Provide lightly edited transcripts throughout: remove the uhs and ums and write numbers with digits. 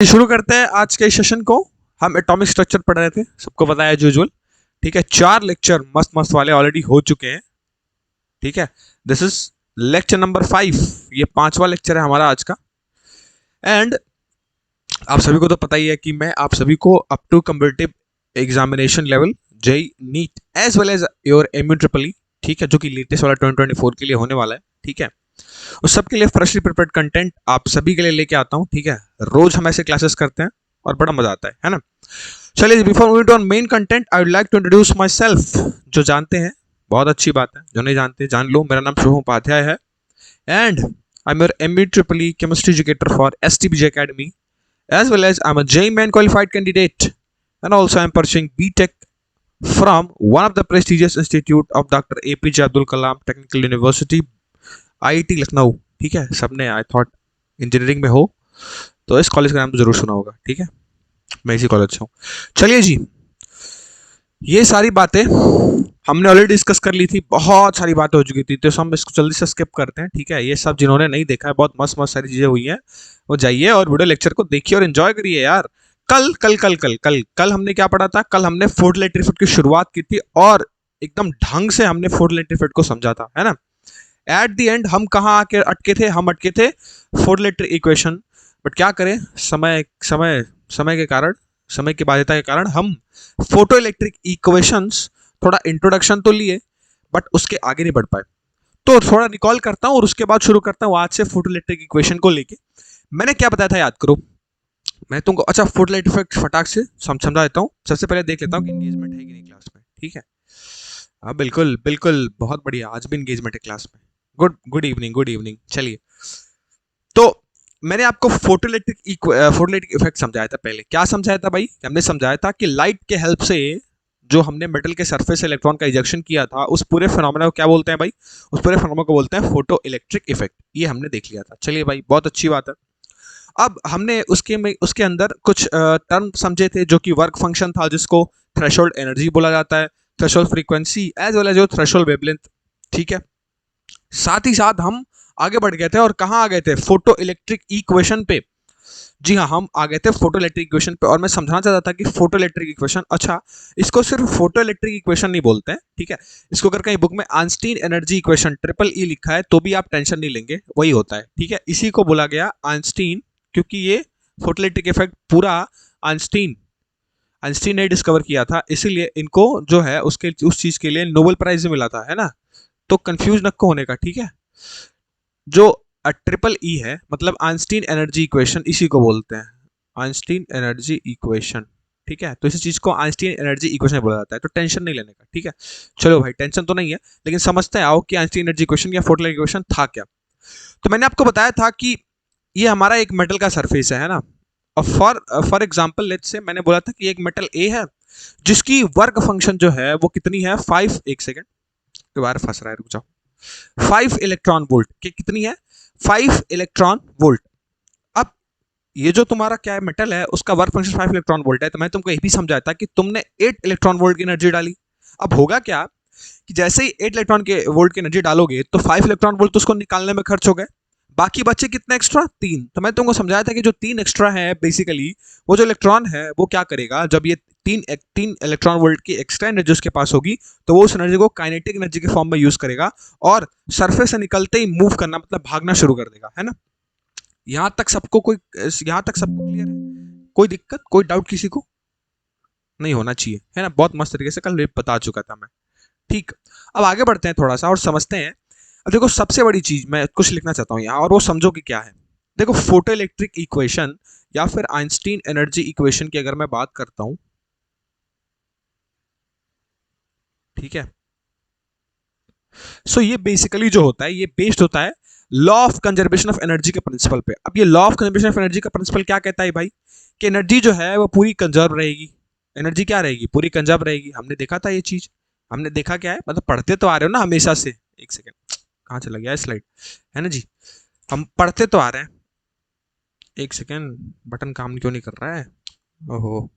शुरू करते हैं आज के सेशन को। हम एटॉमिक स्ट्रक्चर पढ़ रहे थे, सबको पता है यूजुअल। ठीक है, 4 लेक्चर मस्त मस्त वाले ऑलरेडी हो चुके हैं। ठीक है, दिस इज लेक्चर नंबर 5। ये 5वां लेक्चर है हमारा आज का। एंड आप सभी को तो पता ही है कि मैं आप सभी को up to competitive examination level JE NEET as well as your MU, ठीक है, जो कि लेटेस्ट वाला 2024 के लिए होने वाला है। ठीक है, उस सब के लिए फ्रेशली प्रिपेयर्ड कंटेंट आप सभी के लिए लेके आता हूँ। ठीक है, रोज हम ऐसे क्लासेस करते हैं और बड़ा मजा आता है ना। चलिए, before moving on main content I would like to introduce myself. जो जानते हैं बहुत अच्छी बात है, जो नहीं जानते जान लो। मेरा नाम शुभम उपाध्याय है and I am your MU chemistry educator for STBJ Academy, as well as I'm a JEE Main qualified candidate, and also I'm pursuing BTech from one of the prestigious institute of Dr. APJ Abdul Kalam Technical University, IIT Lucknow. ठीक है, सबने I thought engineering में हो तो इस college का नाम तो जरूर सुना होगा। ठीक है, मैं इसी कॉलेज से हूँ। चलिए जी, ये सारी बातें हमने ऑलरेडी डिस्कस कर ली थी, बहुत सारी बातें हो चुकी थी, तो हम इसको जल्दी से स्किप करते हैं। ठीक है, ये सब जिन्होंने नहीं देखा है, बहुत मस्त मस्त सारी चीजें हुई हैं, वो जाइए और वीडियो लेक्चर को देखिए और एंजॉय करिए यार। कल कल कल कल कल कल हमने क्या पढ़ा था? कल हमने फोटोइलेक्ट्रिक की शुरुआत की थी और एकदम ढंग से हमने फोटोइलेक्ट्रिक को समझा था, है ना। एट द एंड हम कहाँ आके अटके थे? हम अटके थे फोटोइलेक्ट्रिक इक्वेशन। बट क्या करें, समय समय समय के कारण, समय की बाध्यता के कारण हम फोटोइलेक्ट्रिक इक्वेशंस थोड़ा इंट्रोडक्शन तो लिए बट उसके आगे नहीं बढ़ पाए। तो थोड़ा रिकॉल करता हूँ और उसके बाद शुरू करता हूँ आज से फोटोइलेक्ट्रिक इक्वेशन को लेके। मैंने क्या बताया था, याद करो। मैं तुमको अच्छा फोटोइलेक्ट्रिक फटाक से समझा देता हूँ। सबसे पहले देख लेता हूँ कि इंगेजमेंट है कि नहीं क्लास में। ठीक है, हाँ बिल्कुल बिल्कुल, बहुत बढ़िया, आज भी इंगेजमेंट है क्लास में। Good good evening, good evening. चलिए, तो मैंने आपको फोटोइलेक्ट्रिक इफेक्ट समझाया था। पहले क्या समझाया था भाई? हमने समझाया था कि लाइट के हेल्प से जो हमने मेटल के सरफेस से इलेक्ट्रॉन का इजेक्शन किया था, उस पूरे फिनोमेना को क्या बोलते हैं भाई? उस पूरे फिनोमेना को बोलते हैं फोटो इलेक्ट्रिक इफेक्ट। ये हमने देख लिया था। चलिए भाई, बहुत अच्छी बात है। अब हमने उसके अंदर कुछ टर्म समझे थे, जो कि वर्क फंक्शन था, जिसको थ्रेशोल्ड एनर्जी बोला जाता है, threshold frequency as well as threshold wavelength. ठीक है, साथ ही साथ हम आगे बढ़ गए थे और कहाँ आ गए थे? फोटो इलेक्ट्रिक इक्वेशन पे। जी हाँ, हम आ गए थे फोटो इलेक्ट्रिक इक्वेशन पे और मैं समझाना चाहता था कि फोटो इलेक्ट्रिक इक्वेशन, अच्छा इसको सिर्फ फोटो इलेक्ट्रिक इक्वेशन नहीं बोलते हैं। ठीक है, इसको अगर कहीं बुक में आइंस्टीन एनर्जी इक्वेशन EE लिखा है तो भी आप टेंशन नहीं लेंगे, वही होता है। ठीक है, इसी को बोला गया आइंस्टीन, क्योंकि ये फोटो इलेक्ट्रिक इफेक्ट पूरा आइंस्टीन आइंस्टीन ने डिस्कवर किया था, इसीलिए इनको जो है उसके उस चीज के लिए नोबेल प्राइज मिला था, है ना। तो कंफ्यूज न होने का। ठीक है, जो EE है मतलब आइंस्टीन एनर्जी इक्वेशन, इसी को बोलते हैं आइंस्टीन एनर्जी इक्वेशन। ठीक है, तो इसी चीज को आइंस्टीन एनर्जी इक्वेशन बोला जाता है, तो टेंशन नहीं लेने का। ठीक है, चलो भाई, टेंशन तो नहीं है, लेकिन समझते हैं आओ कि आइंस्टीन एनर्जी इक्वेशन या फोटो इक्वेशन था क्या। तो मैंने आपको बताया था कि ये हमारा एक मेटल का सरफेस है ना। और फॉर एग्जांपल लेट्स से मैंने बोला था कि एक मेटल ए है जिसकी वर्क फंक्शन जो है वो कितनी है? 5, एक सेकेंड, दोबारा फंस रहा है, रुक जाओ। 5 इलेक्ट्रॉन वोल्ट की कितनी है? 5 इलेक्ट्रॉन वोल्ट। अब ये जो तुम्हारा क्या है, मेटल है, उसका वर्क फंक्शन 5 इलेक्ट्रॉन वोल्ट है। तो मैं तुमको ये भी समझाया था कि तुमने 8 इलेक्ट्रॉन वोल्ट की एनर्जी डाली। अब होगा क्या कि जैसे ही 8 इलेक्ट्रॉन के वोल्ट की एनर्जी डालोगे तो 5 इलेक्ट्रॉन वोल्ट तो उसको निकालने में खर्च हो गए, बाकी बचे कितने एक्स्ट्रा? 3। तो मैं तुमको समझाया था कि जो 3 एक्स्ट्रा है, बेसिकली वो जो इलेक्ट्रॉन है वो क्या करेगा, जब ये तीन इलेक्ट्रॉन वोल्ट की एक्स्ट्रा एनर्जी उसके पास होगी तो वो उस एनर्जी को काइनेटिक एनर्जी के फॉर्म में यूज करेगा और सरफेस से निकलते ही मूव करना, मतलब भागना शुरू कर देगा, है ना। यहां तक सबको क्लियर है? कोई दिक्कत, कोई डाउट किसी को नहीं होना चाहिए, है ना। बहुत मस्त तरीके से कल बता चुका था मैं। ठीक, अब आगे बढ़ते हैं थोड़ा सा और समझते हैं। अब देखो, सबसे बड़ी चीज मैं कुछ लिखना चाहता हूं यहाँ और वो समझो कि क्या है। देखो, फोटो इलेक्ट्रिक इक्वेशन या फिर आइंस्टीन एनर्जी इक्वेशन की अगर मैं बात करता हूं, ठीक है, सो ये बेसिकली जो होता है, ये बेस्ड होता है law of conservation of energy के प्रिंसिपल पे। अब ये law of conservation of energy का प्रिंसिपल क्या कहता है भाई? कि एनर्जी जो है वो पूरी कंजर्व रहेगी। एनर्जी क्या रहेगी? पूरी कंजर्व रहेगी। हमने देखा था ये चीज। हमने देखा क्या है, मतलब पढ़ते तो आ रहे हो ना हमेशा से। एक सेकेंड, कहाँ चला गया स्लाइड, है ना जी। हम पढ़ते तो आ रहे हैं। एक सेकेंड, बटन काम क्यों नहीं कर रहा है? ओहो,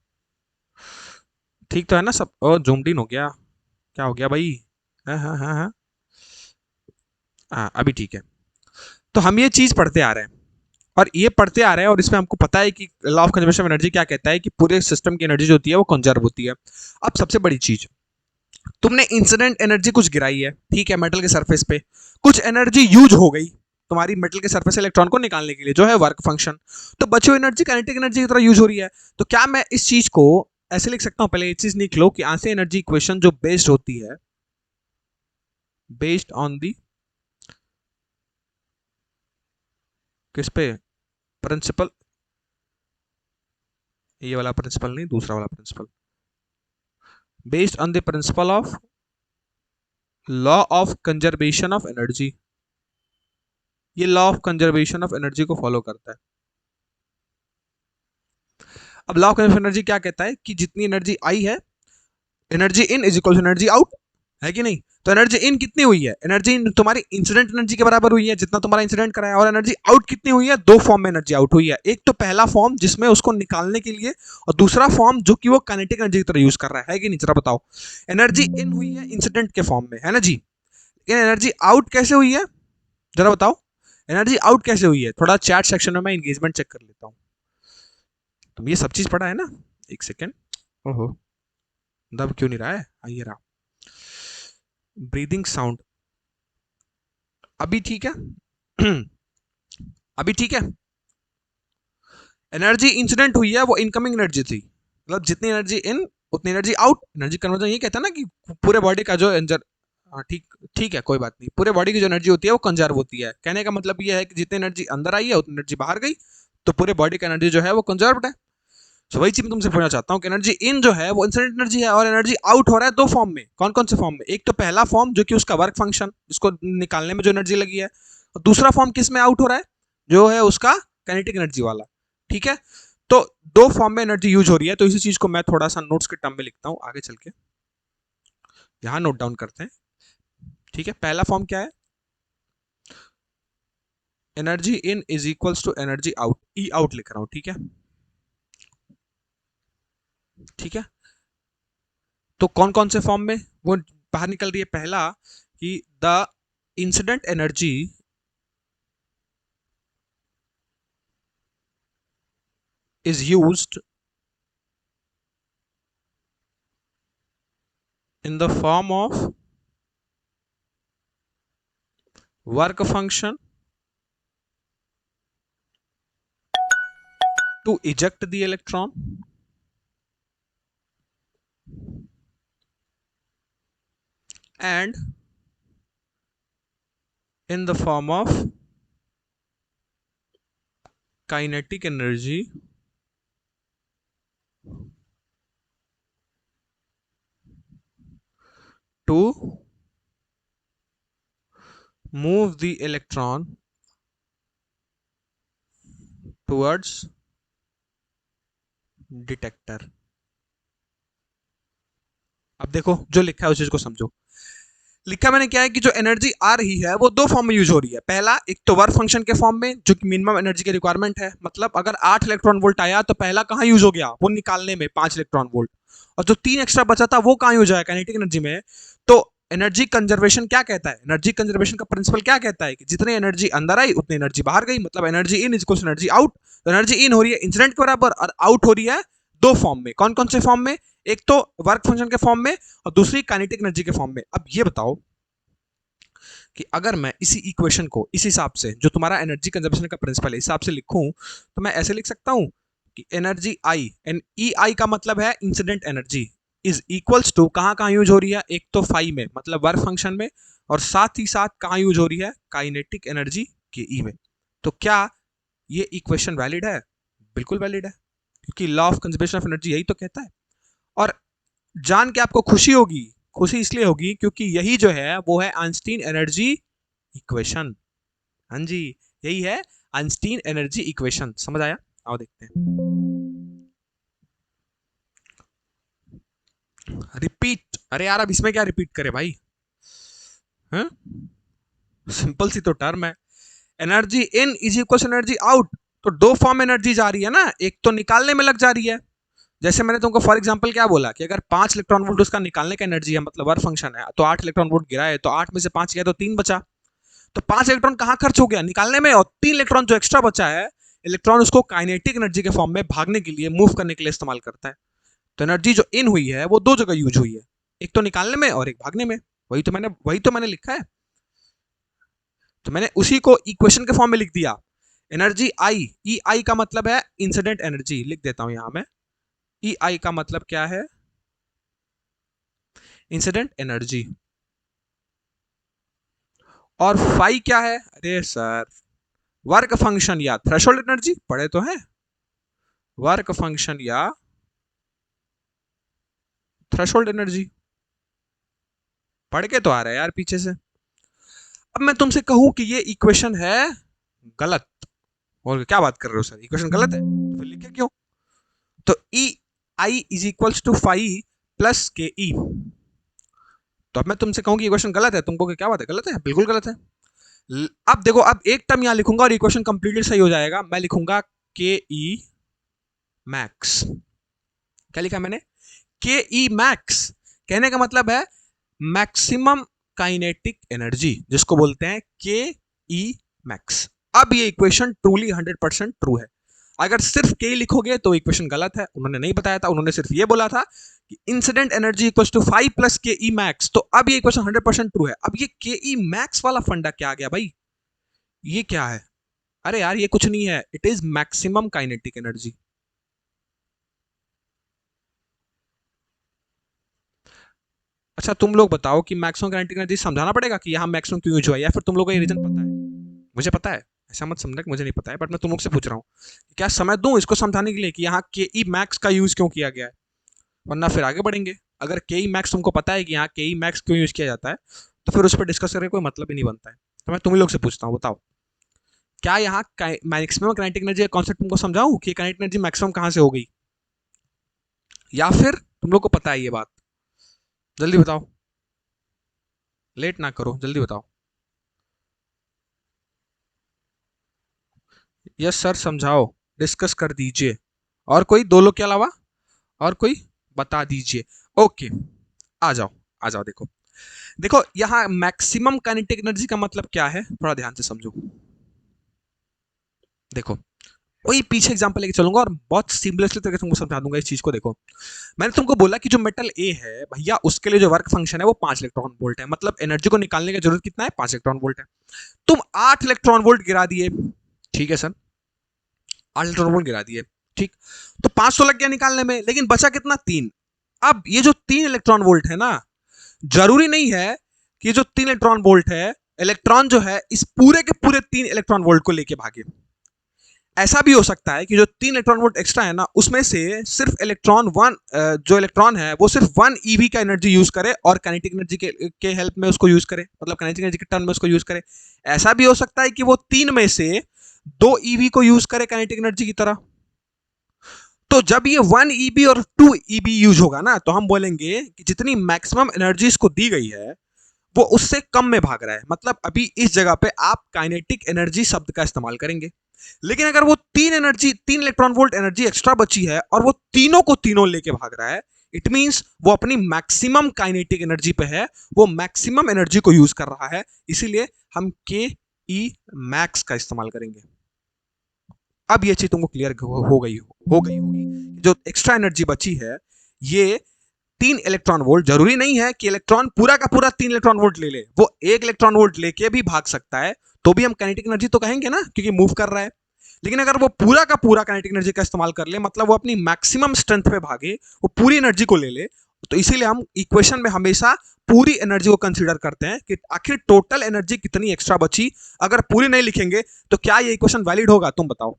ठीक तो है ना सब? ओ, जूम्ड इन हो गया, क्या हो गया भाई? हाँ हाँ हाँ हाँ, अभी ठीक है। तो हम ये चीज पढ़ते आ रहे हैं, और ये पढ़ते आ रहे हैं और इसमें हमको पता है कि law of conservation of energy क्या कहता है कि पूरे सिस्टम की एनर्जी जो होती है वो कंजर्व होती है। अब सबसे बड़ी चीज, तुमने इंसिडेंट एनर्जी कुछ गिराई है, ठीक है, मेटल के सरफेस पे कुछ एनर्जी यूज हो गई तुम्हारी मेटल के सरफेस से इलेक्ट्रॉन को निकालने के लिए, जो है वर्क फंक्शन। तो बची हुई एनर्जी काइनेटिक एनर्जी की तरह यूज हो रही है। तो क्या मैं इस चीज को ऐसे लिख सकता हूं, पहले ये चीज लिख लो कि आंसर एनर्जी इक्वेशन जो बेस्ड होती है, बेस्ड ऑन दी किस पे, प्रिंसिपल, ये वाला प्रिंसिपल नहीं, दूसरा वाला principle, based on the principle of law of conservation of energy. ये law of conservation of energy को फॉलो करता है। अब लॉ ऑफ कंजर्वेशन एनर्जी क्या कहता है कि जितनी एनर्जी आई है, energy in is equal to energy out, है कि नहीं? तो एनर्जी इन कितनी हुई है, एनर्जी इन तुम्हारी इंसिडेंट एनर्जी के बराबर हुई है जितना तुम्हारा इंसिडेंट कराया, और एनर्जी आउट कितनी हुई है, दो फॉर्म में एनर्जी आउट हुई है। एक तो पहला फॉर्म जिसमें उसको निकालने के लिए, और दूसरा फॉर्म जो कि वो काइनेटिक एनर्जी की तरह यूज कर रहा है कि नहीं? जरा बताओ। एनर्जी इन हुई है इंसिडेंट के फॉर्म में, है ना जी, लेकिन एनर्जी आउट कैसे हुई है, जरा बताओ। एनर्जी आउट कैसे हुई है? थोड़ा चैट सेक्शन में मैं एंगेजमेंट चेक कर लेता हूँ। तुम ये सब चीज पढ़ा है ना? एक सेकेंड, ओहो दब क्यों नहीं रहा है? आइए रहा, ब्रीदिंग साउंड अभी ठीक है? अभी ठीक है? एनर्जी इंसिडेंट हुई है वो इनकमिंग एनर्जी थी, मतलब जितनी एनर्जी इन उतनी एनर्जी आउट। एनर्जी कन्वर्जन ये कहता है ना कि पूरे बॉडी का जो ठीक ठीक है, कोई बात नहीं, पूरे बॉडी की जो एनर्जी होती है वो कंजर्व होती है। कहने का मतलब ये है कि जितनी एनर्जी अंदर आई है उतनी एनर्जी बाहर गई, तो पूरे बॉडी का एनर्जी जो है वो कंजर्व्ड है। सो वही चीज मैं तुमसे पूछना चाहता हूँ कि एनर्जी इन जो है वो इंसिडेंट एनर्जी है, और एनर्जी आउट हो रहा है दो फॉर्म में। कौन कौन से फॉर्म में? एक तो पहला फॉर्म जो कि उसका वर्क फंक्शन, जिसको निकालने में जो एनर्जी लगी है, और दूसरा फॉर्म किस में आउट हो रहा है, जो है उसका काइनेटिक एनर्जी वाला। ठीक है, तो दो फॉर्म में एनर्जी यूज हो रही है। तो इसी चीज को मैं थोड़ा सा नोट्स के टर्म में लिखता हूँ आगे चल के, यहां नोट डाउन करते हैं। ठीक है, पहला फॉर्म क्या है, energy in is equals to energy out, E out लिख रहा हूं, ठीक है? ठीक है, तो कौन कौन से फॉर्म में वो बाहर निकल रही है? पहला कि the incident energy is used in the form of work function to eject the electron and in the form of kinetic energy to move the electron towards detector। अब देखो जो लिखा है उस चीज को समझो। लिखा मैंने क्या है कि जो एनर्जी आ रही है वो दो फॉर्म में यूज हो रही है। पहला, एक तो वर्क फंक्शन के फॉर्म में जो कि मिनिमम एनर्जी की रिक्वायरमेंट है, मतलब अगर 8 इलेक्ट्रॉन वोल्ट आया तो पहला कहाँ यूज हो गया, वो निकालने में 5 इलेक्ट्रॉन वोल्ट, और जो 3 एक्स्ट्रा बचा था वो कहाँ यूज आया, काइनेटिक एनर्जी में। तो एनर्जी कंजर्वेशन क्या कहता है, एनर्जी कंजर्वेशन का प्रिंसिपल क्या कहता है कि जितनी एनर्जी अंदर आई उतनी एनर्जी बाहर गई, मतलब energy in is equal to energy out. तो एनर्जी इन हो रही है इंसिडेंट के बराबर, और आउट हो रही है दो फॉर्म में। कौन कौन से फॉर्म में? एक तो वर्क फंक्शन के फॉर्म में, और दूसरी काइनेटिक एनर्जी के फॉर्म में। अब ये बताओ कि अगर मैं इसी इक्वेशन को इस हिसाब से, जो तुम्हारा एनर्जी कंजर्वेशन का प्रिंसिपल है, हिसाब से लिखूं, तो मैं ऐसे लिख सकता हूं कि एनर्जी आई, एन ई आई का मतलब है incident energy, is equals to कहां कहां यूज हो रही है, एक तो फाई में मतलब वर्क फंक्शन में, और साथ ही साथ कहां यूज हो रही है, काइनेटिक एनर्जी के ई में। तो क्या ये इक्वेशन वैलिड है? बिल्कुल वैलिड है, क्योंकि law of conservation of energy यही तो कहता है। और जान के आपको खुशी होगी, खुशी इसलिए होगी क्योंकि यही जो है वो है आइंस्टीन एनर्जी इक्वेशन। हाँ जी, यही है आइंस्टीन एनर्जी इक्वेशन। समझ आया? आओ देखते हैं। रिपीट, अरे यार अब इसमें क्या रिपीट करे भाई, हैं? सिंपल सी तो टर्म है, energy in is equal energy out. तो दो फॉर्म एनर्जी जा रही है ना, एक तो निकालने में लग जा रही है, जैसे मैंने तुमको फॉर एग्जांपल क्या बोला कि अगर 5 इलेक्ट्रॉन वोल्ट उसका निकालने का एनर्जी है, मतलब वर्क फंक्शन है, तो 8 इलेक्ट्रॉन वोल्ट गिरा है, तो 8 में से 5 गया तो 3 बचा। तो 5 इलेक्ट्रॉन कहाँ खर्च हो गया, निकालने में, और 3 इलेक्ट्रॉन जो एक्स्ट्रा बचा है इलेक्ट्रॉन उसको काइनेटिक एनर्जी के फॉर्म में भागने के लिए, मूव करने के लिए इस्तेमाल करता है। तो एनर्जी जो इन हुई है वो दो जगह यूज हुई है, एक तो निकालने में और एक भागने में। वही तो मैंने लिखा है। तो मैंने उसी को इक्वेशन के फॉर्म में लिख दिया। एनर्जी आई, ई आई का मतलब है इंसिडेंट एनर्जी, लिख देता हूं यहां मैं। ई आई का मतलब क्या है? Incident energy. और फाई क्या है? अरे सर, वर्क फंक्शन या थ्रेशोल्ड एनर्जी, पढ़े तो है। वर्क फंक्शन या थ्रेशोल्ड एनर्जी पढ़ के तो आ रहा है यार पीछे से। अब मैं तुमसे कहूं कि ये इक्वेशन है गलत, और क्या बात कर रहे हो सर, इक्वेशन गलत है तो फिर लिखे क्यों? तो E I is equals to phi plus K E. तो अब मैं तुमसे कहूं कि इक्वेशन गलत है, तुमको क्या बात है, गलत है? बिल्कुल गलत है। अब देखो, अब एक टर्म यहां लिखूंगा और इक्वेशन कंप्लीटली सही हो जाएगा। मैं लिखूंगा के ई मैक्स। क्या लिखा मैंने? के ई मैक्स। कहने का मतलब है मैक्सिमम काइनेटिक एनर्जी, जिसको बोलते हैं के ई मैक्स। अब ये इक्वेशन ट्रूली 100% ट्रू है। अगर सिर्फ के लिखोगे तो इक्वेशन गलत है, उन्होंने नहीं बताया था, उन्होंने सिर्फ ये बोला था कि incident energy equals to 5 plus K E max. तो अब ये इक्वेशन 100% ट्रू है। अब ये के ई मैक्स वाला फंडा क्या आ गया भाई? ये क्या है? अरे यार, ये कुछ नहीं है, it is maximum kinetic energy. अच्छा, तुम लोग बताओ कि मैक्सिमम काइनेटिक एनर्जी समझाना पड़ेगा कि यहाँ मैक्सिमम क्यों यूज हुआ है, या फिर तुम लोगों को ये रीजन पता है? मुझे पता है, ऐसा मत समझना कि मुझे नहीं पता है, बट मैं तुम लोग से पूछ रहा हूँ क्या समझ दूं इसको समझाने के लिए कि यहाँ के ई मैक्स का यूज क्यों किया गया है, वरना फिर आगे बढ़ेंगे। अगर के ई मैक्स तुमको पता है कि यहाँ के ई मैक्स क्यों यूज किया जाता है, तो फिर उस पर डिस्कस करके कोई मतलब ही नहीं बनता है। तो मैं तुम ही लोग से पूछता हूँ, बताओ क्या यहाँ मैक्सिमम काइनेटिक एनर्जी का कॉन्सेप्ट तुमको समझाऊं कि काइनेटिक एनर्जी मैक्सिमम कहाँ से हो गई, या फिर तुम लोग को पता है ये बात? जल्दी बताओ, लेट ना करो, जल्दी बताओ। यस सर, समझाओ, डिस्कस कर दीजिए। और कोई, दो लोग के अलावा और कोई? बता दीजिए। ओके, आ जाओ, आ जाओ। देखो देखो, यहां मैक्सिमम काइनेटिक एनर्जी का मतलब क्या है, थोड़ा ध्यान से समझो। देखो, वही पीछे एग्जांपल लेके चलूंगा और बहुत सिंपलेस्टली तरीके से तुमको समझा दूंगा इस चीज को। देखो, मैंने तुमको बोला कि जो मेटल ए है भैया, उसके लिए जो वर्क फंक्शन है वो 5 इलेक्ट्रॉन वोल्ट है। मतलब एनर्जी को निकालने की जरूरत कितना है? 5 इलेक्ट्रॉन वोल्ट है। तुम 8 इलेक्ट्रॉन वोल्ट गिरा दिए, ठीक है सर, 8 इलेक्ट्रॉन वोल्ट गिरा दिए, ठीक। तो 500 लग गया निकालने में, लेकिन बचा कितना? 3। अब ये जो 3 इलेक्ट्रॉन वोल्ट है ना, जरूरी नहीं है कि जो 3 इलेक्ट्रॉन वोल्ट है, इलेक्ट्रॉन जो है इस पूरे के पूरे 3 इलेक्ट्रॉन वोल्ट को लेके भागे। ऐसा भी हो सकता है कि जो 3 इलेक्ट्रॉन वोल्ट एक्स्ट्रा है ना, उसमें से सिर्फ इलेक्ट्रॉन वन, जो इलेक्ट्रॉन है वो सिर्फ 1 ईवी का एनर्जी यूज करे और काइनेटिक एनर्जी के हेल्प में उसको यूज करे, मतलब काइनेटिक एनर्जी के टर्म में उसको यूज करे। ऐसा भी हो सकता है कि वो 3 में से 2 ईवी को यूज करे काइनेटिक एनर्जी की तरह। तो जब ये 1 ईबी और 2 ईबी यूज होगा ना, तो हम बोलेंगे कि जितनी मैक्सिमम एनर्जी इसको दी गई है वो उससे कम में भाग रहा है। मतलब अभी इस जगह पे आप काइनेटिक एनर्जी शब्द का इस्तेमाल करेंगे। लेकिन अगर वो 3 इलेक्ट्रॉन वोल्ट एनर्जी एक्स्ट्रा बची है और वो तीनों को तीनों लेके भाग रहा है, इट मींस वो अपनी मैक्सिमम काइनेटिक एनर्जी पे है, वो मैक्सिमम एनर्जी को यूज कर रहा है। इसीलिए हम के ई मैक्स का इस्तेमाल करेंगे। अब ये चीज तुमको क्लियर हो गई होगी। जो एक्स्ट्रा एनर्जी बची है, ये 3 इलेक्ट्रॉन वोल्ट, जरूरी नहीं है कि इलेक्ट्रॉन पूरा का पूरा 3 इलेक्ट्रॉन वोल्ट ले ले, वो 1 इलेक्ट्रॉन वोल्ट लेके भी भाग सकता है, तो भी हम काइनेटिक एनर्जी तो कहेंगे ना, क्योंकि मूव कर रहा है। लेकिन अगर वो पूरा का पूरा काइनेटिक एनर्जी का इस्तेमाल कर ले, मतलब वो अपनी मैक्सिमम स्ट्रेंथ पे भागे, वो पूरी एनर्जी को ले ले, तो इसीलिए हम इक्वेशन में हमेशा पूरी एनर्जी को कंसीडर करते हैं कि आखिर टोटल एनर्जी कितनी एक्स्ट्रा बची। अगर पूरी नहीं लिखेंगे तो क्या ये इक्वेशन वैलिड होगा? तुम बताओ।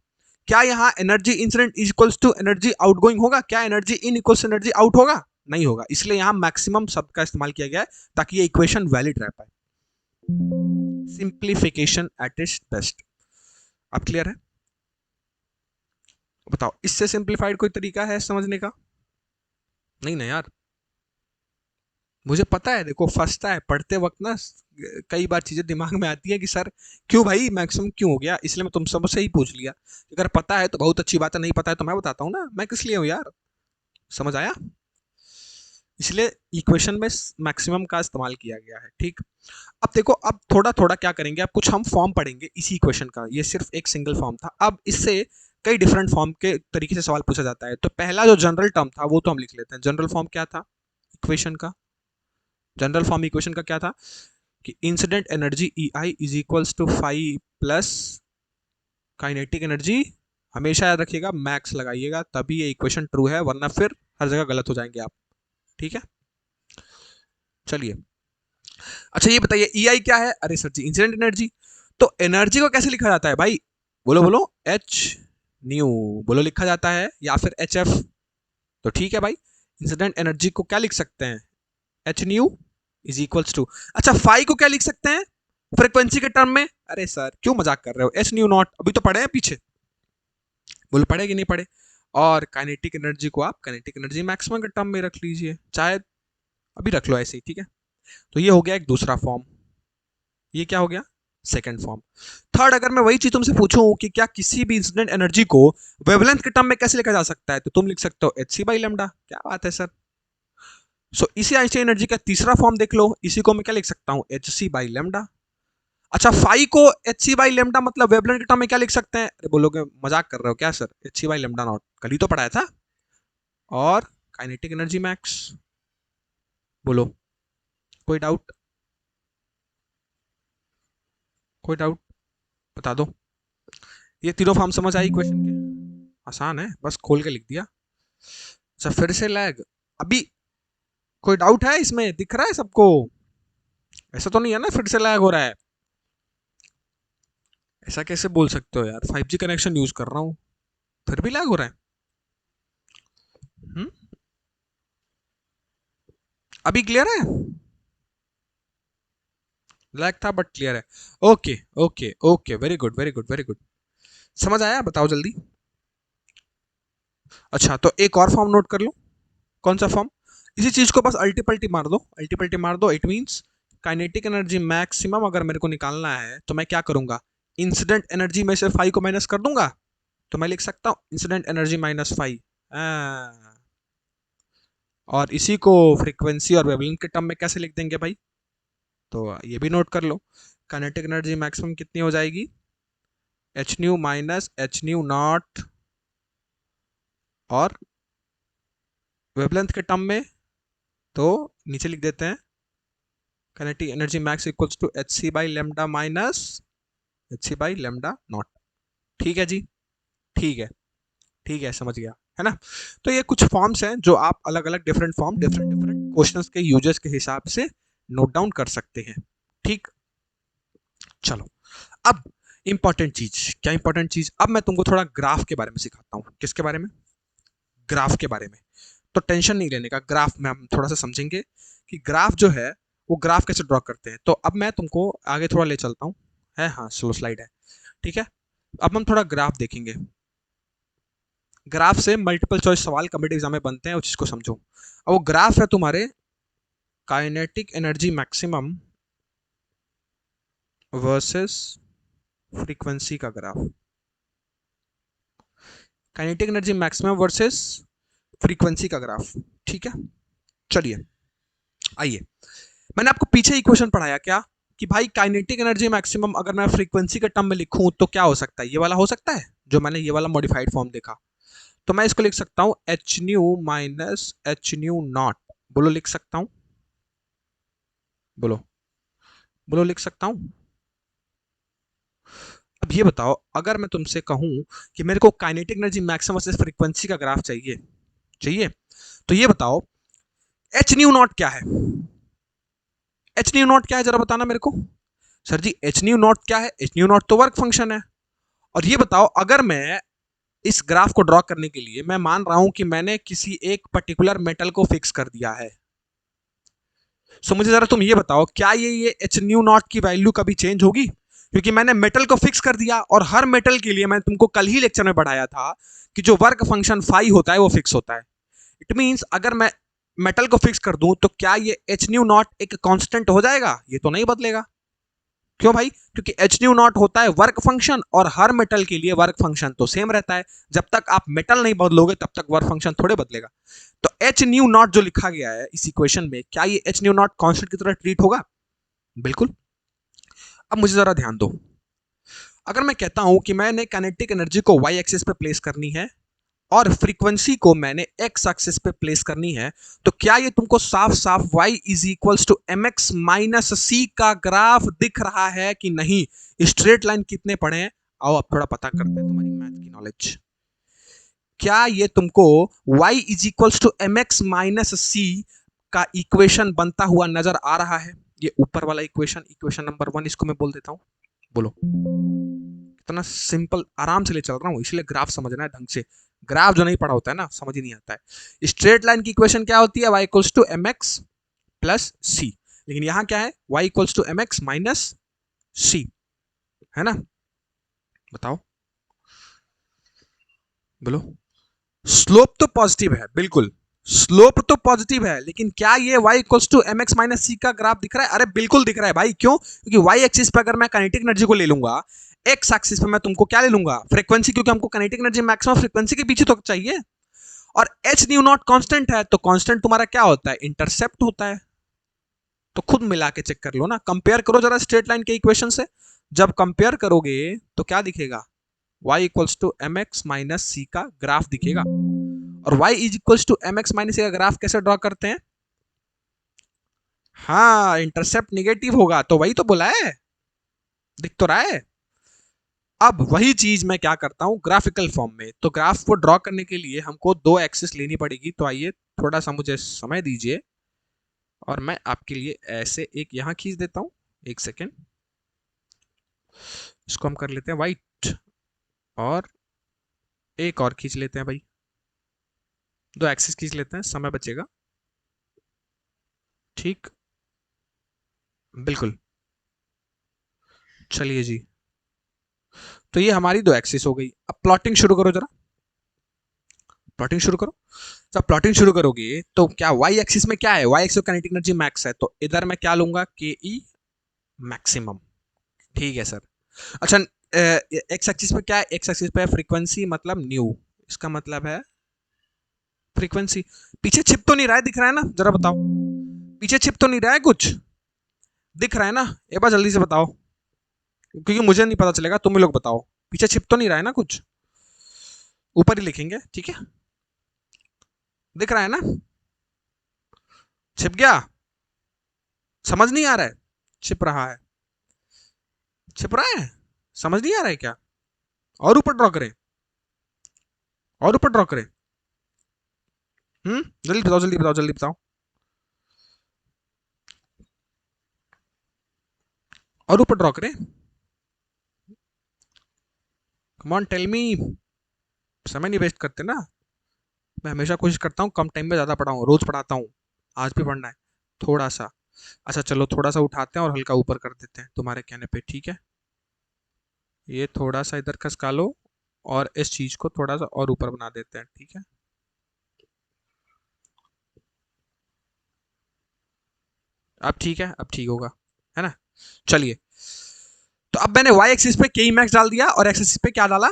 क्या यहां energy incident equals to energy outgoing होगा? क्या energy in equals energy out होगा? नहीं होगा। इसलिए यहां मैक्सिमम शब्द का इस्तेमाल किया गया है ताकि ये इक्वेशन वैलिड रह पाए। Simplification eight its best. अब क्लियर है? बताओ, इससे सिंप्लीफाइड कोई तरीका है समझने का? नहीं ना यार, मुझे पता है। देखो, फंसता है पढ़ते वक्त ना, कई बार चीजें दिमाग में आती है कि सर क्यों भाई मैक्सिमम क्यों हो गया, इसलिए मैं तुम सबसे ही पूछ लिया। अगर पता है तो बहुत अच्छी बात है, नहीं पता है तो मैं बताता हूँ ना, मैं किस लिए हूँ यार। समझ आया? इसलिए इक्वेशन में मैक्सिमम का इस्तेमाल किया गया है। ठीक, अब देखो, अब थोड़ा थोड़ा क्या करेंगे, अब कुछ हम फॉर्म पढ़ेंगे इसी इक्वेशन का। ये सिर्फ एक सिंगल फॉर्म था, अब इससे कई डिफरेंट फॉर्म के तरीके से सवाल पूछा जाता है। तो पहला जो जनरल टर्म था वो तो हम लिख लेते हैं। जनरल फॉर्म क्या था इक्वेशन का? जनरल फॉर्म इक्वेशन का क्या था कि incident energy E I is equals to five plus kinetic energy, हमेशा याद रखिएगा मैक्स लगाइएगा तभी ये इक्वेशन ट्रू है, वरना फिर हर जगह गलत हो जाएंगे आप। ठीक है, चलिए। अच्छा ये बताइए ई आई क्या है? अरे सर जी, इंसिडेंट एनर्जी। तो एनर्जी को कैसे लिखा जाता है भाई? बोलो बोलो। एच न्यू बोलो लिखा जाता है, या फिर एच एफ? तो ठीक है भाई, इंसिडेंट एनर्जी को क्या लिख सकते हैं? H nu is equals to, अच्छा फाई को क्या लिख सकते हैं फ्रीक्वेंसी के टर्म में? अरे सर क्यों मजाक कर रहे हो, एच न्यू नॉट। अभी तो पढ़े हैं पीछे, बोलो पढ़े कि नहीं पढ़े? और काइनेटिक एनर्जी को आप काइनेटिक एनर्जी मैक्सिमम के टर्म में रख लीजिए, चाहे अभी रख लो ऐसे ही। ठीक है, तो ये हो गया एक दूसरा फॉर्म, ये क्या हो गया? Second form. थर्ड, अगर मैं वही चीज तुमसे पूछूं कि क्या किसी भी इंसिडेंट एनर्जी को वेवलेंथ के टर्म में कैसे लिखा जा सकता है, तो तुम लिख सकते हो एच सी बाई लेमडा। क्या बात है सर। सो इसी आइंस्टाइन एनर्जी का तीसरा फॉर्म देख लो, इसी को मैं क्या लिख सकता हूं? H C by lambda. अच्छा फाई को एच सी बाई लेमडा मतलब वेवलेंथ के टर्म में क्या लिख सकते हैं? अरे बोलोगे मजाक कर रहे हो क्या sir, H C by lambda naught, कल ही तो पढ़ाया था। और काइनेटिक एनर्जी मैक्स, बोलो कोई डाउट? कोई डाउट बता दो। ये तीनों फॉर्म समझ आई क्वेश्चन के? आसान है, बस खोल के लिख दिया। अच्छा फिर से लैग अभी? कोई डाउट है इसमें? दिख रहा है सबको? ऐसा तो नहीं है ना फिर से लैग हो रहा है? ऐसा कैसे बोल सकते हो यार, 5G कनेक्शन यूज कर रहा हूँ फिर भी लैग हो रहा है। हम्म, अभी क्लियर है? लैग था बट क्लियर है। Okay okay okay, very good very good very good. समझ आया? बताओ जल्दी। अच्छा तो एक और फॉर्म नोट कर लो। कौन सा फॉर्म? इसी चीज को बस अल्टीपल्टी मार दो, अल्टीपल्टी मार दो। It means kinetic energy maximum अगर मेरे को निकालना है तो मैं क्या करूंगा? इंसिडेंट एनर्जी में से फाइव को माइनस कर दूंगा, तो मैं लिख सकता हूं इंसिडेंट एनर्जी माइनस फाइव। और इसी को फ्रीक्वेंसी और वेवलेंथ के टर्म में कैसे लिख देंगे भाई? तो ये भी नोट कर लो, काइनेटिक एनर्जी मैक्सिमम कितनी हो जाएगी? H nu minus H nu naught, और वेवलेंथ के टर्म में तो नीचे लिख देते हैं kinetic energy max equals to H C by lambda minus H C by lambda naught. ठीक है जी, ठीक है, ठीक है, समझ गया है ना? तो ये कुछ फॉर्म्स हैं जो आप अलग अलग different form different different questions के यूजेस के हिसाब से नोट डाउन कर सकते हैं। ठीक, चलो अब इंपॉर्टेंट चीज, क्या इंपॉर्टेंट चीज? अब मैं तुमको थोड़ा ग्राफ के बारे में सिखाता हूँ। किसके बारे में? ग्राफ के बारे में। तो टेंशन नहीं लेने का, ग्राफ में हम थोड़ा सा समझेंगे कि ग्राफ जो है वो ग्राफ कैसे ड्रॉ करते हैं। तो अब मैं तुमको आगे थोड़ा ले चलता हूँ, है हाँ स्लो स्लाइड है। ठीक है, अब हम थोड़ा ग्राफ देखेंगे। ग्राफ से मल्टीपल चॉइस सवाल कम्पिटिटिव एग्जाम में बनते हैं, उस चीज को समझो। अब वो ग्राफ है तुम्हारे kinetic energy maximum versus frequency का graph. Kinetic energy maximum versus frequency का ग्राफ। ठीक है, चलिए आइए। मैंने आपको पीछे इक्वेशन पढ़ाया क्या कि भाई काइनेटिक एनर्जी मैक्सिमम अगर मैं फ्रीक्वेंसी के टर्म में लिखूं तो क्या हो सकता है? ये वाला हो सकता है, जो मैंने ये वाला मॉडिफाइड फॉर्म देखा। तो मैं इसको लिख सकता हूं H nu minus H nu not. बोलो लिख सकता हूं? बोलो बोलो लिख सकता हूं? अब ये बताओ, अगर मैं तुमसे कहूं कि मेरे को kinetic energy maximum versus frequency का ग्राफ चाहिए, चाहिए, तो ये बताओ एच न्यू नॉट क्या है? एच न्यू नॉट क्या है जरा बताना मेरे को। Sir ji H nu not क्या है? एच न्यू नॉट तो वर्क फंक्शन है। और ये बताओ, अगर मैं इस ग्राफ को ड्रॉ करने के लिए मैं मान रहा हूं कि मैंने किसी एक पर्टिकुलर मेटल को फिक्स कर दिया है, सो मुझे जरा तुम ये बताओ क्या ये एच न्यू नॉट की वैल्यू कभी चेंज होगी? क्योंकि मैंने मेटल को फिक्स कर दिया, और हर मेटल के लिए मैंने तुमको कल ही लेक्चर में पढ़ाया था कि जो वर्क फंक्शन फाई होता है वो फिक्स होता है। इट मींस अगर मैं मेटल को फिक्स कर दूं तो क्या ये एच न्यू नॉट एक कांस्टेंट हो जाएगा? ये तो नहीं बदलेगा। क्यों भाई? क्योंकि एच न्यू नॉट होता है वर्क फंक्शन, और हर मेटल के लिए वर्क फंक्शन तो सेम रहता है। जब तक आप मेटल नहीं बदलोगे तब तक वर्क फंक्शन थोड़े बदलेगा। तो एच न्यू नॉट जो लिखा गया है इस इक्वेशन में, क्या ये एच न्यू नॉट कांस्टेंट की तरह ट्रीट होगा? बिल्कुल। अब मुझे जरा ध्यान दो, अगर मैं कहता हूं कि मैंने काइनेटिक एनर्जी को वाई एक्सिस पे प्लेस करनी है और फ्रीक्वेंसी को मैंने एक्स एक्सिस पे प्लेस करनी है, तो क्या ये तुमको साफ साफ y is equals to M X minus C का ग्राफ दिख रहा है कि नहीं? स्ट्रेट लाइन कितने पढ़े हैं? आओ अब थोड़ा पता करते हैं तुम्हारी मैथ की नॉलेज। क्या ये तुमको y is equals to M X minus C का इक्वेशन बनता हुआ नजर आ रहा है? ये ऊपर वाला इक्वेशन, इक्वेशन नंबर 1 इसको मैं बोल देता हूं। बोलो, इतना सिंपल आराम से ले चल रहा हूं, इसलिए ग्राफ समझना है ढंग से। ग्राफ जो नहीं पढ़ा होता है ना, समझ ही नहीं आता है। स्ट्रेट लाइन की इक्वेशन क्या होती है? y equals to M X plus C. लेकिन यहां क्या है? y equals to M X minus C, है ना? बताओ, बोलो। स्लोप तो पॉजिटिव है, बिल्कुल स्लोप तो पॉजिटिव है, लेकिन क्या ये y equals to M X minus C का ग्राफ दिख रहा है? अरे बिल्कुल दिख रहा है भाई। क्यों? क्योंकि y एक्सिस पे अगर मैं काइनेटिक एनर्जी को ले लूंगा, एक्स एक्सिस पे मैं तुमको क्या ले लूंगा? फ्रीक्वेंसी, क्योंकि हमको काइनेटिक एनर्जी मैक्सिमम फ्रीक्वेंसी के पीछे तो चाहिए। और एच न्यू नॉट कांस्टेंट है, तो कांस्टेंट तुम्हारा क्या होता है? इंटरसेप्ट होता है। तो खुद मिला के चेक कर लो ना, कंपेयर करो जरा स्ट्रेट लाइन के इक्वेशन से। जब कंपेयर करोगे तो क्या दिखेगा? y equals to M X minus C का ग्राफ दिखेगा। और y is equals to M X minus C का ग्राफ कैसे ड्रॉ करते हैं? हाँ, इंटरसेप्ट निगेटिव होगा, तो वही तो बोला है, दिख तो रहा है। अब वही चीज मैं क्या करता हूं ग्राफिकल फॉर्म में। तो ग्राफ को ड्रॉ करने के लिए हमको दो एक्सिस लेनी पड़ेगी। तो आइए थोड़ा सा मुझे समय दीजिए और मैं आपके लिए ऐसे एक यहां खींच देता हूं। एक सेकेंड, इसको हम कर लेते हैं वाइट, और एक और खींच लेते हैं भाई। दो एक्सिस खींच लेते हैं, समय बचेगा। ठीक, बिल्कुल। चलिए जी, तो ये हमारी दो एक्सिस हो गई। अब प्लॉटिंग शुरू करो जरा, प्लॉटिंग शुरू करो। जब प्लॉटिंग शुरू करोगे तो क्या वाई एक्सिस में क्या है? Y axis kinetic energy max है, तो इधर मैं क्या लूंगा? के ई मैक्सिमम। ठीक है सर। अच्छा, एक्स एक्सिस पे क्या है? एक्स एक्सिस पे फ्रीक्वेंसी मतलब न्यू, इसका मतलब है फ्रीक्वेंसी। पीछे छिप तो नहीं रहा है? दिख रहा है ना? जरा बताओ, पीछे छिप तो नहीं रहा है? कुछ दिख रहा है ना? एक बार जल्दी से बताओ, क्योंकि मुझे नहीं पता चलेगा, तुम लोग बताओ। पीछे छिप तो नहीं रहा है ना कुछ? ऊपर ही लिखेंगे, ठीक है? दिख रहा है ना? छिप गया? समझ नहीं आ रहा है? छिप रहा है, छिप रहा है, समझ नहीं आ रहा है क्या? और ऊपर ड्रॉ करें, और ऊपर ड्रॉ करें? जल्दी बताओ, जल्दी बताओ, जल्दी बताओ। और ऊपर ड्रॉ करें? कम ऑन टेल मी, समय नहीं वेस्ट करते ना। मैं हमेशा कोशिश करता हूँ कम टाइम में ज़्यादा पढ़ाऊँ, रोज पढ़ाता हूँ, आज भी पढ़ना है थोड़ा सा। अच्छा चलो, थोड़ा सा उठाते हैं और हल्का ऊपर कर देते हैं तुम्हारे कहने पे, ठीक है? ये थोड़ा सा इधर खसका लो और इस चीज को थोड़ा सा और ऊपर बना देते हैं, ठीक है? अब ठीक है, अब ठीक होगा, है ना? चलिए, तो अब मैंने y एक्सिस पे के मैक्स डाल दिया और x एक्सिस पे क्या डाला?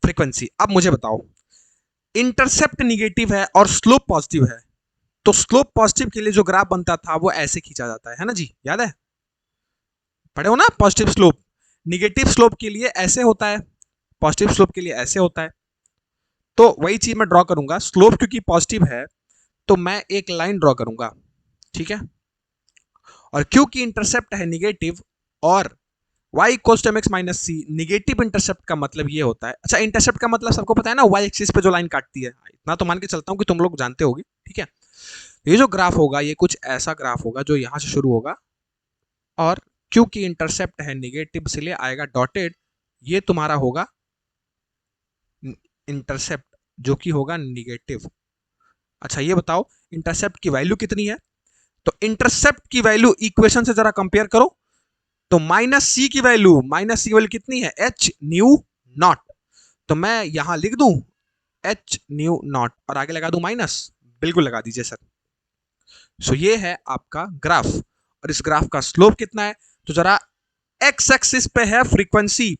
फ्रीक्वेंसी। अब मुझे बताओ, इंटरसेप्ट निगेटिव है और स्लोप पॉजिटिव है, तो स्लोप पॉजिटिव के लिए जो ग्राफ बनता था वो ऐसे खींचा जाता है ना जी? याद है? पढ़े हो ना? पॉजिटिव स्लोप, निगेटिव स्लोप के लिए ऐसे होता है, पॉजिटिव स्लोप के लिए ऐसे होता है। तो वही चीज मैं ड्रॉ करूंगा। स्लोप क्योंकि पॉजिटिव है तो मैं एक लाइन ड्रॉ करूंगा, ठीक है? और क्योंकि इंटरसेप्ट है निगेटिव और y equals to mx minus C, negative intercept का मतलब ये होता है। अच्छा, इंटरसेप्ट का मतलब सबको पता है ना, y एक्सिस पे जो लाइन काटती है, इतना तो मान के चलता हूं कि तुम लोग जानते होगे, ठीक है? ये जो ग्राफ होगा ये कुछ ऐसा ग्राफ होगा जो यहां से शुरू होगा, और क्योंकि इंटरसेप्ट है निगेटिव इसलिए आएगा डॉटेड। ये तुम्हारा होगा इंटरसेप्ट जो कि होगा निगेटिव। अच्छा ये बताओ, इंटरसेप्ट की वैल्यू कितनी है? तो इंटरसेप्ट की वैल्यू इक्वेशन से जरा कंपेयर करो, तो माइनस सी की वैल्यू, माइनस सी की वैल्यू कितनी है? H nu not. तो मैं यहां लिख दूं एच न्यू नॉट और आगे लगा दूं माइनस। बिल्कुल लगा दीजिए सर। सो ये है आपका ग्राफ, और इस ग्राफ का स्लोप कितना है? तो जरा एक्स एक्सिस पे है फ्रीक्वेंसी,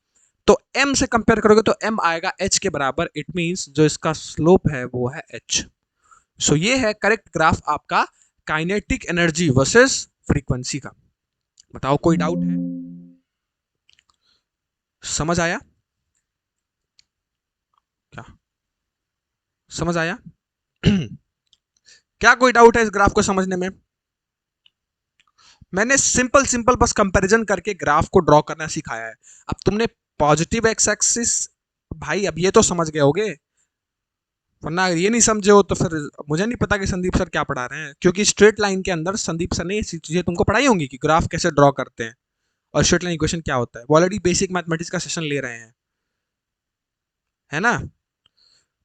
तो m से कंपेयर करोगे तो m आएगा h के बराबर। इट मींस जो इसका स्लोप है वो है h। सो ये है करेक्ट ग्राफ आपका काइनेटिक एनर्जी वर्सेस फ्रीक्वेंसी का। बताओ कोई डाउट है? समझ आया क्या? समझ आया? क्या कोई डाउट है इस ग्राफ को समझने में? मैंने सिंपल सिंपल बस कंपैरिजन करके ग्राफ को ड्रॉ करना सिखाया है। अब तुमने पॉजिटिव एक्स एक्सिस, भाई अब ये तो समझ गए होगे, वरना अगर ये नहीं समझे हो तो फिर मुझे नहीं पता कि संदीप सर क्या पढ़ा रहे हैं, क्योंकि स्ट्रेट लाइन के अंदर संदीप सर ने ये चीजें तुमको पढ़ाई होंगी कि ग्राफ कैसे ड्रॉ करते हैं और स्ट्रेट लाइन इक्वेशन क्या होता है। वो ऑलरेडी बेसिक मैथमेटिक्स का सेशन ले रहे हैं, है ना?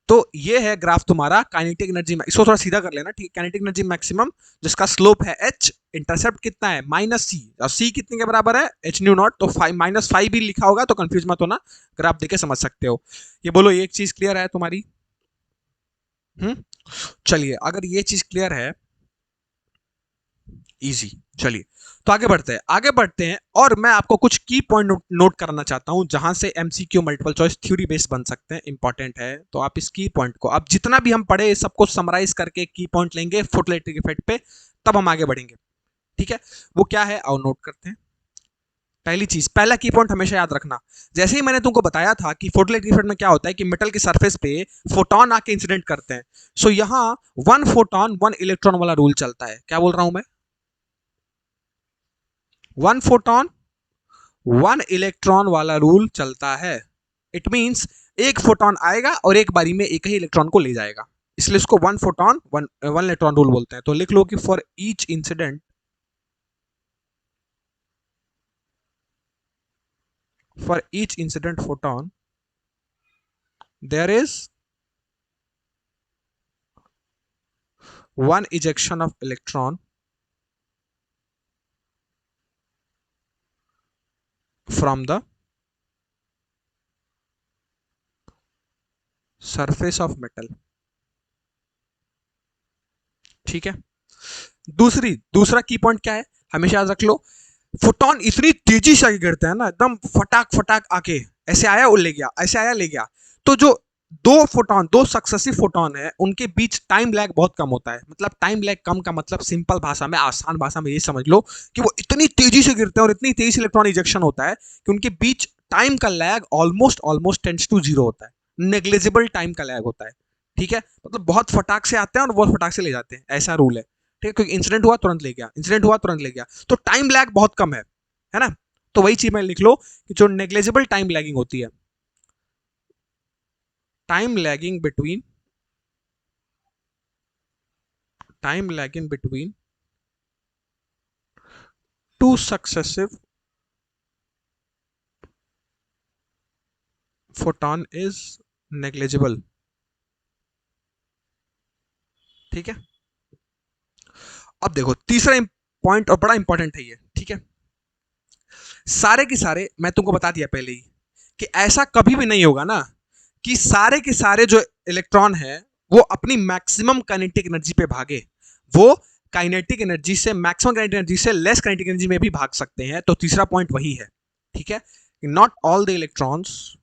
तो ये है ग्राफ तुम्हारा काइनेटिक एनर्जी। इसको थोड़ा सीधा कर लेना, ठीक है? काइनेटिक एनर्जी मैक्सिमम जिसका स्लोप है h, इंटरसेप्ट कितना है -c, और c कितने के बराबर है h न्यू नॉट, तो -5 भी लिखा होगा तो कंफ्यूज मत होना, ग्राफ देख के समझ सकते हो। ये बोलो ये एक चीज क्लियर है तुम्हारी? चलिए अगर ये चीज क्लियर है, इजी, चलिए तो आगे बढ़ते हैं, आगे बढ़ते हैं। और मैं आपको कुछ की पॉइंट नोट करना चाहता हूं जहां से MCQ multiple choice theory based बन सकते हैं, इंपॉर्टेंट है। तो आप इस की पॉइंट को, अब जितना भी हम पढ़े सबको समराइज करके की पॉइंट लेंगे फोटोइलेक्ट्रिक इफेक्ट पे, तब हम आगे बढ़ेंगे, ठीक है? वो क्या है और नोट करते हैं। पहली चीज, पहला की पॉइंट हमेशा याद रखना, जैसे ही मैंने तुमको बताया था कि फोटोइलेक्ट्रिक इफेक्ट में क्या होता है कि मेटल की सरफेस पे फोटोन आके इंसिडेंट करते हैं। सो यहां 1 फोटोन 1 इलेक्ट्रॉन वाला रूल चलता है। क्या बोल रहा हूं मैं? 1 फोटोन 1 इलेक्ट्रॉन वाला रूल चलता है। इट मींस एक फोटोन आएगा और एक बारी में एक ही इलेक्ट्रॉन को ले जाएगा, इसलिए इसको 1 फोटोन 1 इलेक्ट्रॉन रूल बोलते हैं। तो लिख लो कि for each incident photon there is 1 ejection of electron from the surface of metal, ठीक है? दूसरा की पॉइंट क्या है, हमेशा याद रख लो, फोटोन इतनी तेजी से आगे गिरते हैं ना, एकदम फटाक फटाक आके, ऐसे आया और ले गया, ऐसे आया ले गया। तो जो दो सक्सेसिव फोटोन है उनके बीच टाइम लैग बहुत कम होता है। मतलब टाइम लैग कम का मतलब सिंपल भाषा में, आसान भाषा में ये समझ लो कि वो इतनी तेजी से गिरते हैं और इतनी तेजी से इलेक्ट्रॉन इजेक्शन होता है कि उनके बीच टाइम का lag almost almost tends to zero होता है, नेग्लिजिबल टाइम का लैग होता है, ठीक है? मतलब बहुत फटाक से आते हैं और बहुत फटाक से ले जाते हैं, ऐसा रूल है, ठीक है? क्योंकि इंसिडेंट हुआ तुरंत ले गया, इंसिडेंट हुआ तुरंत ले गया, तो टाइम लैग बहुत कम है ना? तो वही चीज में लिख लो कि जो नेग्लिजिबल टाइम लैगिंग होती है, time lagging between time lag in between two successive photon is negligible, ठीक है? अब देखो तीसरा पॉइंट और बड़ा इंपॉर्टेंट है ये, ठीक है? सारे के सारे मैं तुमको बता दिया पहले ही कि ऐसा कभी भी नहीं होगा ना कि सारे के सारे जो इलेक्ट्रॉन है वो अपनी मैक्सिमम काइनेटिक एनर्जी पे भागे। वो काइनेटिक एनर्जी से, मैक्सिमम काइनेटिक एनर्जी से लेस काइनेटिक एनर्जी में भी भाग सकते हैं। तो तीसरा पॉइंट वही है, ठीक है? नॉट ऑल द इलेक्ट्रॉन्स,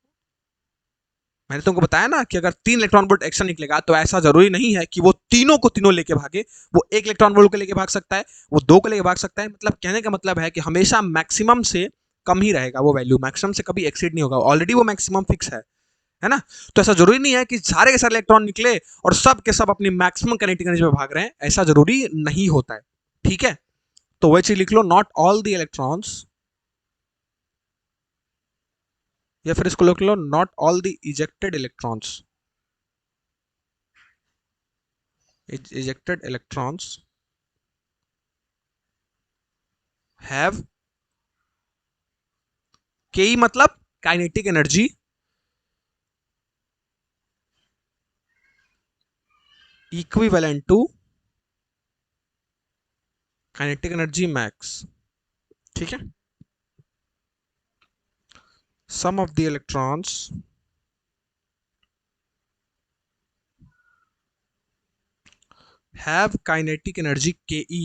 मैंने तुमको बताया ना कि अगर 3 इलेक्ट्रॉन वोल्ट एक्स्ट्रा निकलेगा तो ऐसा जरूरी नहीं है कि वो तीनों को तीनों लेके भागे। वो 1 इलेक्ट्रॉन वोल्ट को लेके भाग सकता है, वो 2 को लेके भाग सकता है। मतलब कहने का मतलब है कि हमेशा मैक्सिमम से कम ही रहेगा वो वैल्यू, मैक्सिमम से कभी एक्सीड नहीं होगा, ऑलरेडी वो मैक्सिमम फिक्स है ना? तो ऐसा जरूरी नहीं है कि सारे के सारे इलेक्ट्रॉन निकले और सब के सब अपनी मैक्सिमम काइनेटिक एनर्जी में भाग रहे हैं, ऐसा जरूरी नहीं होता है, ठीक है? तो वही चीज लिख लो, नॉट ऑल द इलेक्ट्रॉन्स, या फिर इसको लिख लो not all the ejected electrons, ejected electrons have ke मतलब kinetic energy equivalent to kinetic energy max, ठीक है? Some of the electrons have kinetic energy K E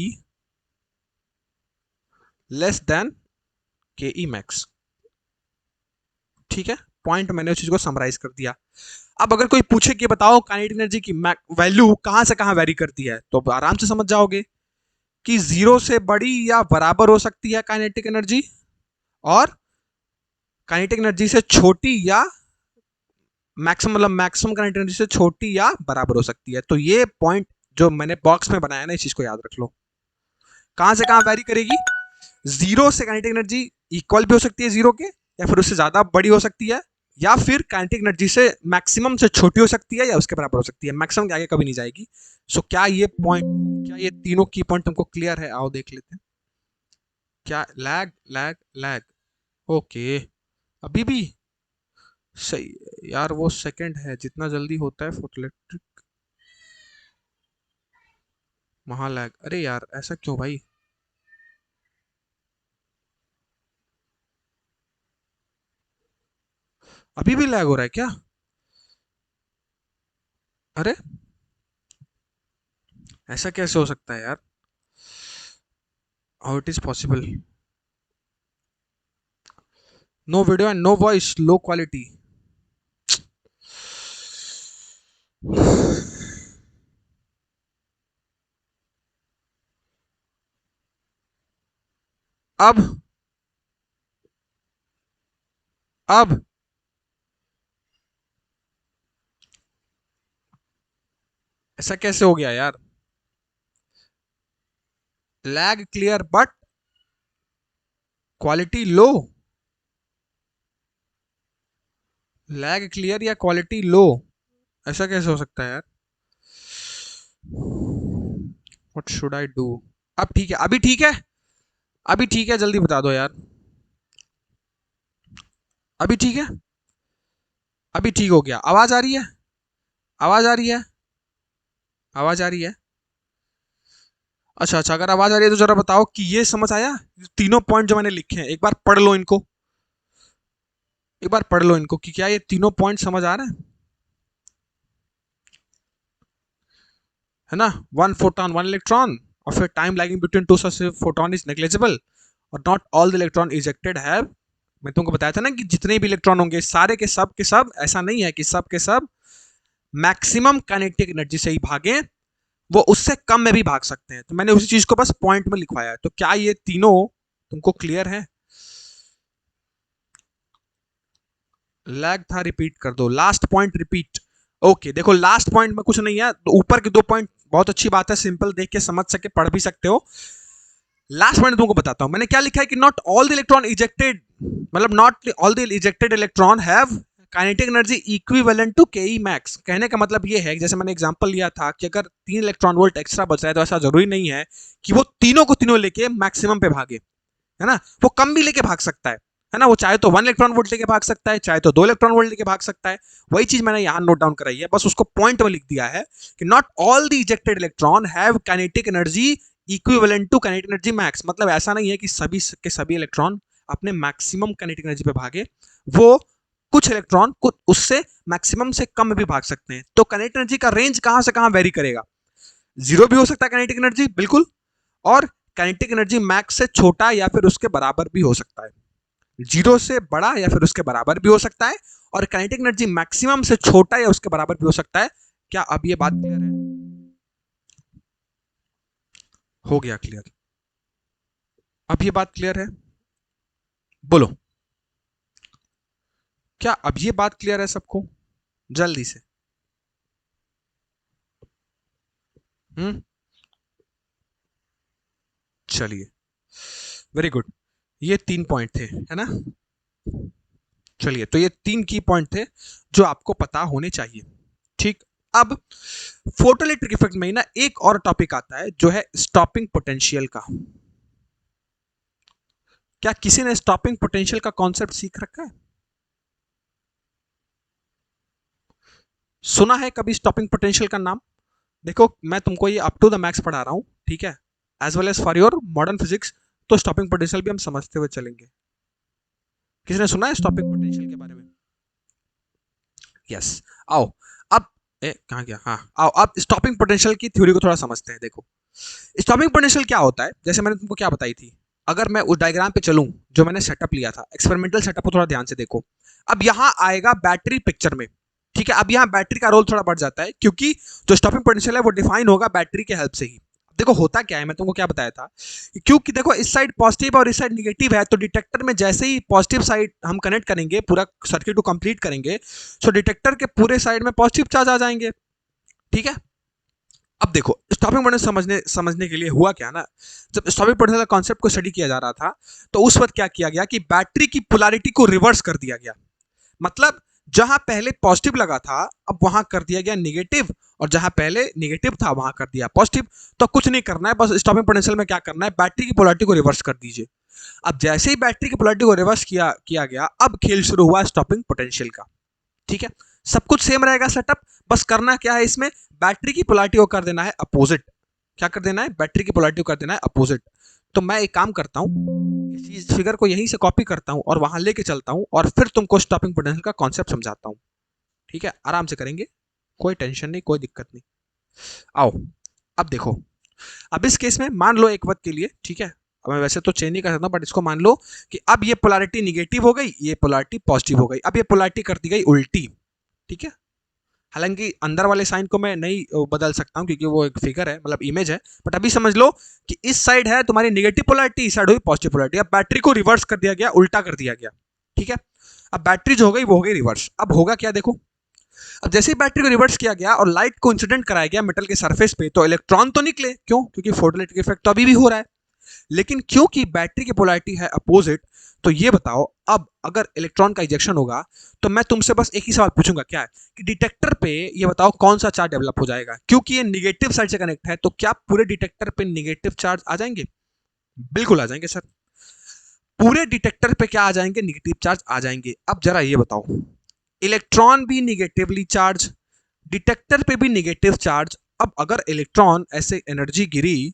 less than के E max, ठीक है? पॉइंट मैंने उस चीज को समराइज कर दिया। अब अगर कोई पूछे कि बताओ काइनेटिक एनर्जी की वैल्यू कहां से कहां वेरी करती है, तो आराम से समझ जाओगे कि जीरो से बड़ी या बराबर हो सकती है काइनेटिक एनर्जी, और काइनेटिक एनर्जी से छोटी या मैक्सिमम, मतलब मैक्सिमम काइनेटिक एनर्जी से छोटी या बराबर हो सकती है। तो ये पॉइंट जो मैंने बॉक्स में बनाया ना, इस चीज को याद रख लो। कहां से कहां वेरी करेगी? जीरो से काइनेटिक एनर्जी इक्वल भी हो सकती है जीरो के, या फिर उससे ज्यादा बड़ी हो सकती है, या फिर काइनेटिक एनर्जी से मैक्सिमम से छोटी हो सकती है, या उसके बराबर हो सकती है। मैक्सिमम के आगे कभी नहीं जाएगी। सो क्या ये पॉइंट, क्या ये तीनों की पॉइंट तुमको क्लियर है? आओ देख लेते हैं। क्या लैग लैग लैग? ओके, अभी भी सही है यार। वो सेकंड है, जितना जल्दी होता है फोटोइलेक्ट्रिक वहां लैग। अरे यार ऐसा क्यों भाई? अभी भी लैग हो रहा है क्या? अरे ऐसा कैसे हो सकता है यार? How it is possible? No video and no voice, low quality. अब अब ऐसा कैसे हो गया यार? Lag clear but quality low. Lag clear या क्वालिटी लो, ऐसा कैसे हो सकता है यार? What should I do? अब ठीक है, अभी ठीक है, अभी ठीक है, जल्दी बता दो यार। अभी ठीक है, अभी ठीक हो गया। आवाज आ रही है? आवाज आ रही है? आवाज आ रही है? अच्छा अच्छा, अगर आवाज आ रही है तो जरा बताओ कि ये समझ आया? तीनों पॉइंट जो मैंने लिखे हैं, एक बार पढ़ लो इनको, एक बार पढ़ लो इनको कि क्या ये तीनों पॉइंट समझ आ रहे हैं? है ना? वन फोटोन वन इलेक्ट्रॉन, और फिर time lagging between two such photon is negligible, और not all the electron ejected have. मैं तुमको बताया था ना कि जितने भी इलेक्ट्रॉन होंगे सारे के सब, ऐसा नहीं है कि सब के सब मैक्सिमम काइनेटिक एनर्जी से ही भागे, वो उससे कम में भी भाग सकते हैं। तो मैंने उसी चीज को बस पॉइंट में लिखवाया है। तो क्या ये तीनों तुमको क्लियर है? लैग था, रिपीट कर दो, लास्ट पॉइंट रिपीट। ओके देखो, लास्ट पॉइंट में कुछ नहीं है, तो ऊपर के दो पॉइंट बहुत अच्छी बात है, सिंपल देख के समझ सके, पढ़ भी सकते हो। लास्ट पॉइंट तुमको बताता हूं मैंने क्या लिखा है कि not all the electron ejected, मतलब not all the ejected electron have kinetic energy equivalent to K E max. कहने का मतलब ये है कि जैसे मैंने एग्जांपल लिया था कि अगर 3 इलेक्ट्रॉन वोल्ट एक्स्ट्रा बच रहा है, तो ऐसा जरूरी नहीं है कि वो तीनों को तीनों लेके मैक्सिमम पे भागे, है ना? वो कम भी लेके भाग सकता है ना? वो चाहे तो 1 इलेक्ट्रॉन वोल्ट लेके भाग सकता है, चाहे तो 2 इलेक्ट्रॉन वोल्ट लेके भाग सकता है। वही चीज मैंने यहां नोट डाउन कराई है, बस उसको पॉइंट में लिख दिया है कि not all the ejected electron have kinetic energy equivalent to kinetic energy max. मतलब ऐसा नहीं है कि सभी के सभी इलेक्ट्रॉन अपने मैक्सिमम काइनेटिक एनर्जी पे भागे, वो कुछ इलेक्ट्रॉन कुछ उससे मैक्सिमम से कम में भी भाग सकते हैं। तो काइनेटिक एनर्जी का रेंज कहां से कहां वेरी करेगा? जीरो भी हो सकता है काइनेटिक एनर्जी, बिल्कुल, और काइनेटिक एनर्जी मैक्स से छोटा या फिर उसके बराबर भी हो सकता है। जीरो से बड़ा या फिर उसके बराबर भी हो सकता है, और काइनेटिक एनर्जी मैक्सिमम से छोटा या उसके बराबर भी हो सकता है। क्या अब ये बात क्लियर है? हो गया क्लियर? अब ये बात क्लियर है? बोलो, क्या अब ये बात क्लियर है सबको? जल्दी से। हम्म, चलिए, वेरी गुड। ये 3 पॉइंट थे, है ना? चलिए, तो ये 3 की पॉइंट थे जो आपको पता होने चाहिए। ठीक, अब फोटोइलेक्ट्रिक इफेक्ट में ही ना एक और टॉपिक आता है जो है स्टॉपिंग पोटेंशियल का। क्या किसी ने स्टॉपिंग पोटेंशियल का कॉन्सेप्ट सीख रखा है? सुना है कभी स्टॉपिंग पोटेंशियल का नाम? देखो, मैं तुमको ये अप टू द मैक्स पढ़ा रहा हूं, ठीक है, as well as for your modern physics. तो स्टॉपिंग पोटेंशियल भी हम समझते हुए चलेंगे। किसी ने सुना है स्टॉपिंग पोटेंशियल के बारे में? यस। आओ, अब कहाँ गया? हाँ, आओ अब स्टॉपिंग पोटेंशियल की थ्योरी को थोड़ा समझते हैं। देखो, स्टॉपिंग पोटेंशियल क्या होता है, जैसे मैंने तुमको क्या बताई थी। अगर मैं उस डायग्राम पे चलूं जो मैंने सेटअप लिया था, एक्सपेरिमेंटल सेटअप को थोड़ा ध्यान से देखो। अब यहां आएगा बैटरी पिक्चर में, ठीक है, अब यहाँ बैटरी का रोल थोड़ा बढ़ जाता है क्योंकि जो स्टॉपिंग पोटेंशियल है वो डिफाइन होगा बैटरी के हेल्प से ही। देखो होता क्या है, मैं तुमको क्या बताया था, क्योंकि देखो इस साइड पॉजिटिव और इस साइड निगेटिव है, तो डिटेक्टर में जैसे ही पॉजिटिव साइड हम कनेक्ट करेंगे, पूरा सर्किट को कंप्लीट करेंगे, तो डिटेक्टर के पूरे साइड में पॉजिटिव चार्ज आ जाएंगे। ठीक है, अब देखो स्टॉपिंग पोटेंशियल समझने के लिए हुआ क्या ना, जब स्टॉपिंग पोटेंशियल का कॉन्सेप्ट को स्टडी किया जा रहा था, तो उस वक्त क्या किया गया कि बैटरी की पोलैरिटी को रिवर्स कर दिया गया। मतलब जहां पहले पॉजिटिव लगा था, अब वहां कर दिया गया निगेटिव, और जहां पहले निगेटिव था वहां कर दिया पॉजिटिव। तो कुछ नहीं करना है, बस स्टॉपिंग पोटेंशियल में क्या करना है, बैटरी की पोलैरिटी को रिवर्स कर दीजिए। अब जैसे ही बैटरी की पोलैरिटी को रिवर्स किया गया, अब खेल शुरू हुआ स्टॉपिंग पोटेंशियल का। ठीक है, सब कुछ सेम रहेगा सेटअप, बस करना क्या है, इसमें बैटरी की पोलैरिटी को कर देना है अपोजिट। क्या कर देना है, बैटरी की पोलैरिटी को कर देना है अपोजिट। तो मैं एक काम करता हूं, इस फिगर को यहीं से कॉपी करता हूं और वहां लेके चलता हूं, और फिर तुमको स्टॉपिंग पोटेंशियल का कॉन्सेप्ट समझाता हूं। ठीक है, आराम से करेंगे, कोई टेंशन नहीं, कोई दिक्कत नहीं। आओ, अब देखो, अब इस केस में मान लो एक वक्त के लिए, ठीक है, अब मैं वैसे तो चेंज नहीं कर सकता, बट इसको मान लो कि अब ये पोलैरिटी निगेटिव हो गई, ये पोलैरिटी पॉजिटिव हो गई, अब ये पोलैरिटी कर दी गई उल्टी। ठीक है, हालांकि अंदर वाले साइन को मैं नहीं बदल सकता हूं क्योंकि वो एक फिगर है, मतलब इमेज है, बट अभी समझ लो कि इस साइड है तुम्हारी नेगेटिव पोलैरिटी, इस साइड हुई पॉजिटिव पोलैरिटी। अब बैटरी को रिवर्स कर दिया गया, उल्टा कर दिया गया। ठीक है, अब बैटरी जो हो गई वो हो गई रिवर्स। अब होगा क्या, देखो, अब जैसे ही बैटरी को रिवर्स किया गया और लाइट को इंसिडेंट कराया गया मेटल के सरफेस पे, तो इलेक्ट्रॉन तो निकले, क्यों, क्योंकि फोटोइलेक्ट्रिक इफेक्ट तो अभी भी हो रहा है। लेकिन क्योंकि बैटरी की पोलैरिटी है अपोजिट, तो ये बताओ अब अगर इलेक्ट्रॉन का इजेक्शन होगा, तो मैं तुमसे बस एक ही सवाल पूछूंगा, क्या है कि डिटेक्टर पे ये बताओ कौन सा चार्ज डेवलप हो जाएगा। क्योंकि ये निगेटिव साइड से कनेक्ट है, तो क्या पूरे डिटेक्टर पे निगेटिव चार्ज आ जाएंगे? बिल्कुल आ जाएंगे सर, पूरे डिटेक्टर पे क्या आ जाएंगे, निगेटिव चार्ज आ जाएंगे। अब जरा ये बताओ, इलेक्ट्रॉन भी निगेटिवली चार्ज, डिटेक्टर पे भी निगेटिव चार्ज। अब अगर इलेक्ट्रॉन ऐसे एनर्जी गिरी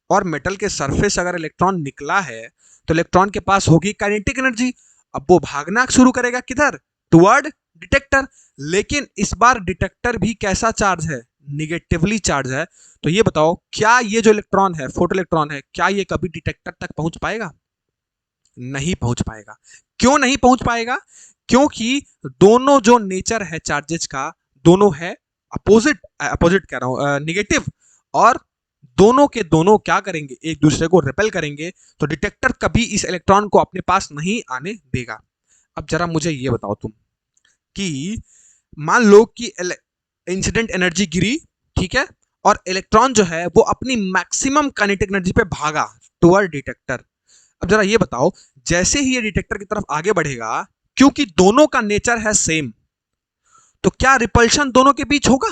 और मेटल के सरफेस अगर इलेक्ट्रॉन निकला है, तो इलेक्ट्रॉन के पास होगी काइनेटिक एनर्जी। अब वो भागना शुरू करेगा किधर, टुवर्ड डिटेक्टर। लेकिन इस बार डिटेक्टर भी कैसा चार्ज है, निगेटिवली चार्ज है। तो ये बताओ, क्या ये जो इलेक्ट्रॉन है, फोटो इलेक्ट्रॉन है, क्या ये कभी डिटेक्टर तक पहुंच पाएगा? नहीं पहुंच पाएगा। क्यों नहीं पहुंच पाएगा? क्योंकि दोनों जो नेचर है चार्जेस का, दोनों है अपोजिट, अपोजिट कह रहा हूं, निगेटिव, और दोनों के दोनों क्या करेंगे, एक दूसरे को रिपेल करेंगे। तो डिटेक्टर कभी इस इलेक्ट्रॉन को अपने पास नहीं आने देगा। अब जरा मुझे ये बताओ तुम कि मान लो कि इंसिडेंट एनर्जी गिरी, ठीक है, और इलेक्ट्रॉन जो है वो अपनी मैक्सिमम काइनेटिक एनर्जी पे भागा टुवर्ड डिटेक्टर। अब जरा ये बताओ, जैसे ही ये डिटेक्टर की तरफ आगे बढ़ेगा, क्योंकि दोनों का नेचर है सेम, तो क्या रिपल्शन दोनों के बीच होगा?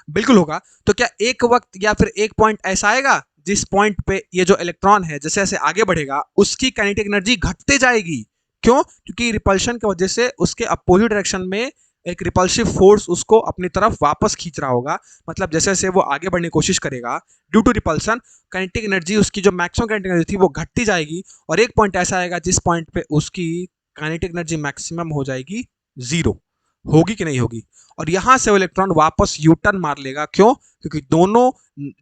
बिल्कुल होगा। तो क्या एक वक्त या फिर एक पॉइंट ऐसा आएगा जिस पॉइंट पे ये जो इलेक्ट्रॉन है जैसे जैसे आगे बढ़ेगा उसकी काइनेटिक एनर्जी घटते जाएगी? क्यों? क्योंकि रिपल्शन की वजह से उसके अपोजिट डायरेक्शन में एक रिपल्सिव फोर्स उसको अपनी तरफ वापस खींच रहा होगा। मतलब जैसे जैसे वो आगे बढ़ने की कोशिश करेगा, due to repulsion kinetic energy, उसकी जो मैक्सिमम काइनेटिक एनर्जी थी वो घटती जाएगी, और एक पॉइंट ऐसा आएगा जिस पॉइंट पे उसकी काइनेटिक एनर्जी मैक्सिमम हो जाएगी जीरो। होगी कि नहीं होगी? और यहां से वो इलेक्ट्रॉन वापस यू टर्न मार लेगा। क्यों? क्योंकि दोनों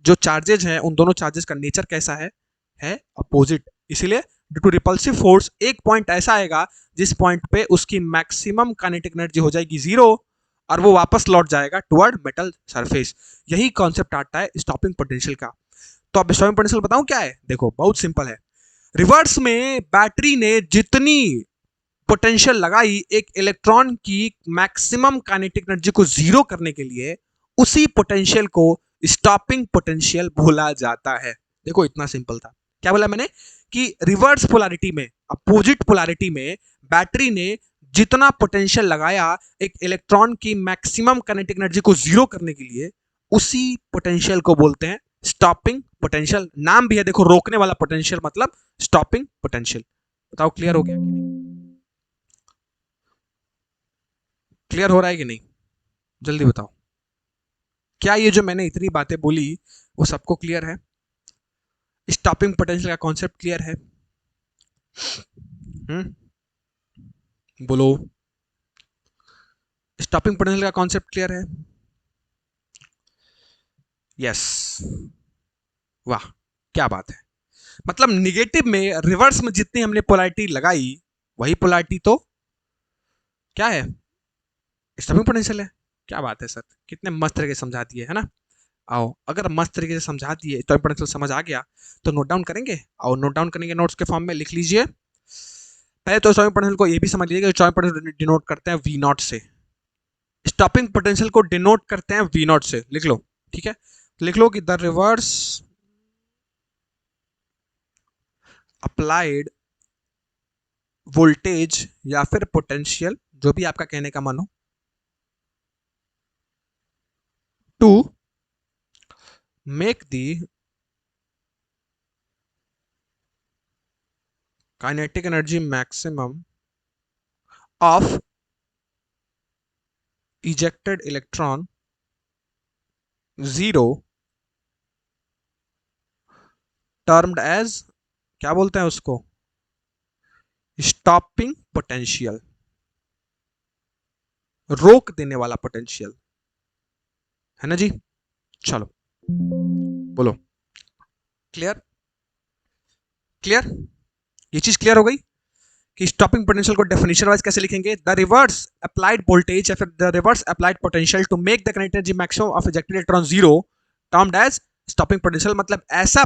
जो चार्जेज हैं उन दोनों चार्जेस का नेचर कैसा है अपोजिट। इसलिए ड्यू टू रिपल्सिव फोर्स एक पॉइंट ऐसा आएगा जिस पॉइंट पे उसकी मैक्सिमम काइनेटिक एनर्जी हो जाएगी जीरो, और वो वापस लौट जाएगा टुवर्ड मेटल सरफेस। यही कॉन्सेप्ट आता है स्टॉपिंग पोटेंशियल का। तो अब स्टॉपिंग पोटेंशियल बताऊं क्या है? देखो बहुत सिंपल है। रिवर्स में बैटरी ने जितनी पोटेंशियल लगाई एक इलेक्ट्रॉन की मैक्सिमम काइनेटिक एनर्जी को जीरो करने के लिए, उसी पोटेंशियल को स्टॉपिंग पोटेंशियल बोला जाता है। देखो इतना सिंपल था। क्या बोला मैंने कि रिवर्स पोलैरिटी में, अपोजिट पोलैरिटी में बैटरी ने जितना पोटेंशियल लगाया एक इलेक्ट्रॉन की मैक्सिमम काइनेटिक एनर्जी को जीरो करने के लिए, उसी पोटेंशियल को बोलते हैं स्टॉपिंग पोटेंशियल। नाम भी है देखो, रोकने वाला पोटेंशियल मतलब स्टॉपिंग पोटेंशियल। बताओ क्लियर हो गया कि नहीं? क्लियर हो रहा है कि नहीं? जल्दी बताओ, क्या ये जो मैंने इतनी बातें बोली वो सबको क्लियर है? स्टॉपिंग पोटेंशियल का कॉन्सेप्ट क्लियर है? बोलो, स्टॉपिंग पोटेंशियल का कॉन्सेप्ट क्लियर है? यस, वाह क्या बात है। मतलब निगेटिव में, रिवर्स में जितनी हमने पोलैरिटी लगाई, वही पोलैरिटी तो क्या है, स्टॉपिंग पोटेंशियल है। क्या बात है सर, कितने मस्त तरीके से समझा दिए है ना। आओ, अगर मस्त तरीके से समझा दिए, स्टॉपिंग पोटेंशियल समझ आ गया तो नोट डाउन करेंगे, और नोट डाउन करेंगे नोट्स के फॉर्म में लिख लीजिए। पहले तो स्टॉपिंग पोटेंशियल को ये भी समझ लीजिए कि स्टॉपिंग पोटेंशियल डिनोट करते हैं वी नॉट से। स्टॉपिंग पोटेंशियल को डिनोट करते हैं वी नॉट से, लिख लो। ठीक है, लिख लो कि द रिवर्स अप्लाइड वोल्टेज या फिर पोटेंशियल, जो भी आपका कहने का मन हो, to make the kinetic energy maximum of ejected electron zero termed as, क्या बोलते हैं उसको, स्टॉपिंग पोटेंशियल, रोक देने वाला पोटेंशियल, है ना जी। चलो बोलो, क्लियर क्लियर, ये चीज क्लियर हो गई कि स्टॉपिंग पोटेंशियल को डेफिनेशन वाइज कैसे लिखेंगे। द रिवर्स अप्लाइड वोल्टेज या फिर the reverse applied potential to make the kinetic energy maximum of ejected electron zero termed as stopping potential. मतलब ऐसा